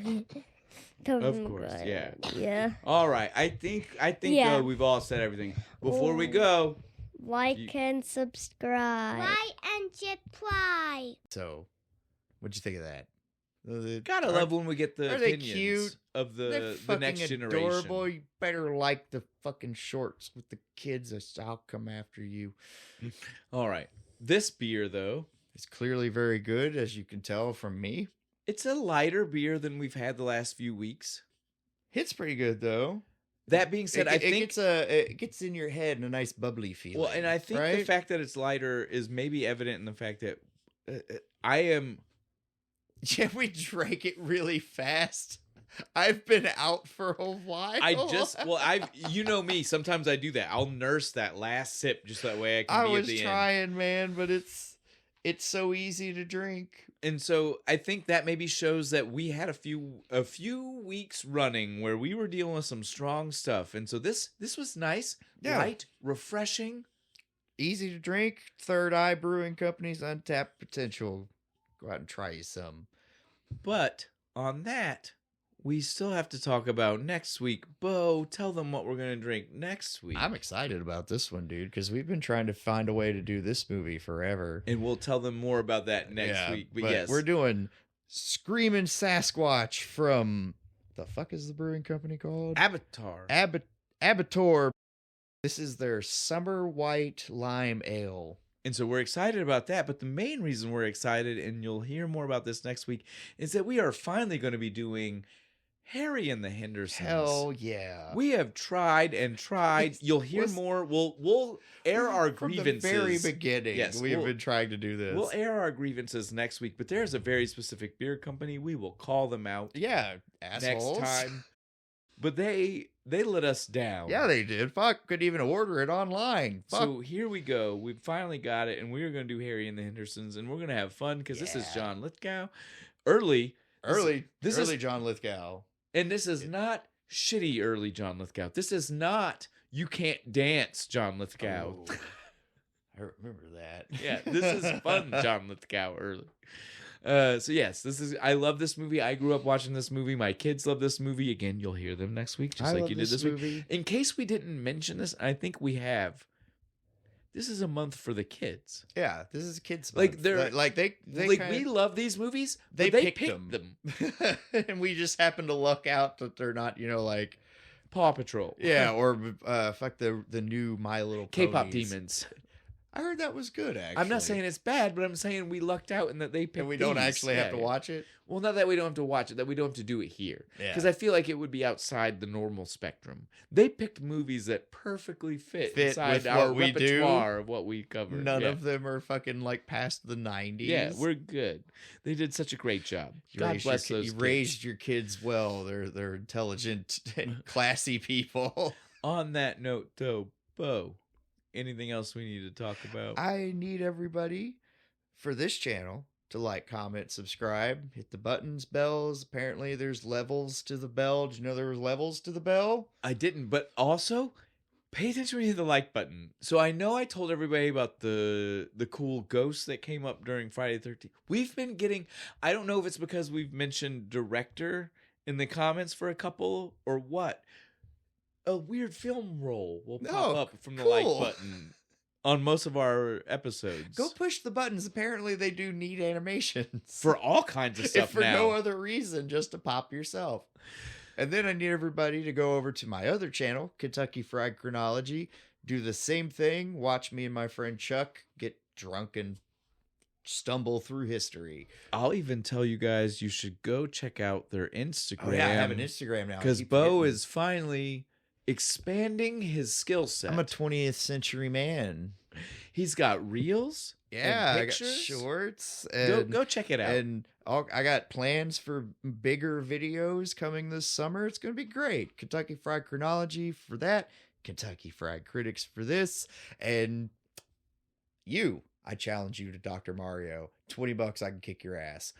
Tobey Of course, Maguire. yeah. Yeah. All right. I think Yeah. we've all said everything. Before we Oh. go, Like and subscribe. Why and supply? So, what'd you think of that? The- gotta are- love when we get the are they opinions cute? of They're the fucking next adorable. generation. You better like the fucking shorts with the kids. I'll come after you. All right. This beer, though, It's clearly very good, as you can tell from me. it's a lighter beer than we've had the last few weeks. It's pretty good though. That being said, I think it gets in your head in a nice bubbly feeling. well, and I think the right? fact that it's lighter is maybe evident in the fact that I am. Yeah, we drank it really fast. I've been out for a while. You know me. Sometimes I do that. I'll nurse that last sip just that way I can I be at was the end. trying, man, but it's so easy to drink. And so I think that maybe shows that we had a few weeks running where we were dealing with some strong stuff. And so this was nice, Yeah. light, refreshing. Easy to drink. Third Eye Brewing Company's Untapped Potential. Go out and try you some. But on that, we still have to talk about next week. Bo, tell them what we're going to drink next week. I'm excited about this one, dude, because we've been trying to find a way to do this movie forever. And we'll tell them more about that next week. But yes, we're doing Screaming Sasquatch from the fuck is the brewing company called? Avatar. Abator. This is their Summer White Lime Ale. And so we're excited about that. But the main reason we're excited, and you'll hear more about this next week, is that we are finally going to be doing Harry and the Hendersons. Hell yeah. We have tried and tried. You'll hear more. We'll air our From grievances. the very beginning, Yes, we've we'll- been trying to do this. We'll air our grievances next week, but there's a very specific beer company. We will call them out yeah, assholes. next time. But they let us down. Yeah, they did. Fuck, couldn't even order it online. Fuck. So here we go. We finally got it, and we are going to do Harry and the Hendersons, and we're going to have fun because this is Yeah. John Lithgow. Early, early is John Lithgow. and this is not shitty early John Lithgow. This is not You Can't Dance John Lithgow. Oh, I remember that. Yeah, this is fun John Lithgow early. So yes, I love this movie. I grew up watching this movie. My kids love this movie. Again, you'll hear them next week, just I like love you did this movie. week. In case we didn't mention this, I think we have. This is a month for the kids. Yeah, this is kids. Like, month. they're- like they Like kinda- we love these movies. they but they picked them. and we just happen to luck out that they're not, like Paw Patrol. yeah, or fuck the new My Little K-pop Ponies. demons. I heard that was good. Actually, I'm not saying it's bad, but I'm saying we lucked out in that they picked. and we don't these. actually have Yeah, to yeah. watch it. Well, not that we don't have to watch it, that we don't have to do it here. Yeah. Because I feel like it would be outside the normal spectrum. They picked movies that perfectly fit inside with our what we do. repertoire of what we cover. None Yeah. of them are fucking like past the 90s. Yeah, we're good. They did such a great job. You God raised bless your, those you kids. raised your kids well. They're intelligent and classy people. On that note, though, Bo, anything else we need to talk about? I need everybody for this channel to like, comment, subscribe, hit the buttons, bells. Apparently there's levels to the bell. Did you know there were levels to the bell? I didn't, but also pay attention when you hit the like button. So I know I told everybody about the cool ghost that came up during Friday the 13th. We've been getting, I don't know if it's because we've mentioned director in the comments for a couple or what. A weird film roll will pop Oh, up from the cool. like button on most of our episodes. Go push the buttons. Apparently they do neat animations. For all kinds of if stuff for now. no other reason, just to pop yourself. And then I need everybody to go over to my other channel, Kentucky Fried Chronology, do the same thing. Watch me and my friend Chuck get drunk and stumble through history. I'll even tell you guys you should go check out their Instagram. Oh yeah, I have an Instagram now. I Because keep Bo forgetting. is finally expanding his skill set. I'm a 20th century man. He's got reels. Yeah, and I got pictures. shorts. Go And go check it out. And I got plans for bigger videos coming this summer. It's going to be great. Kentucky Fried Chronology for that. Kentucky Fried Critics for this. And I challenge you to Dr. Mario. $20, I can kick your ass.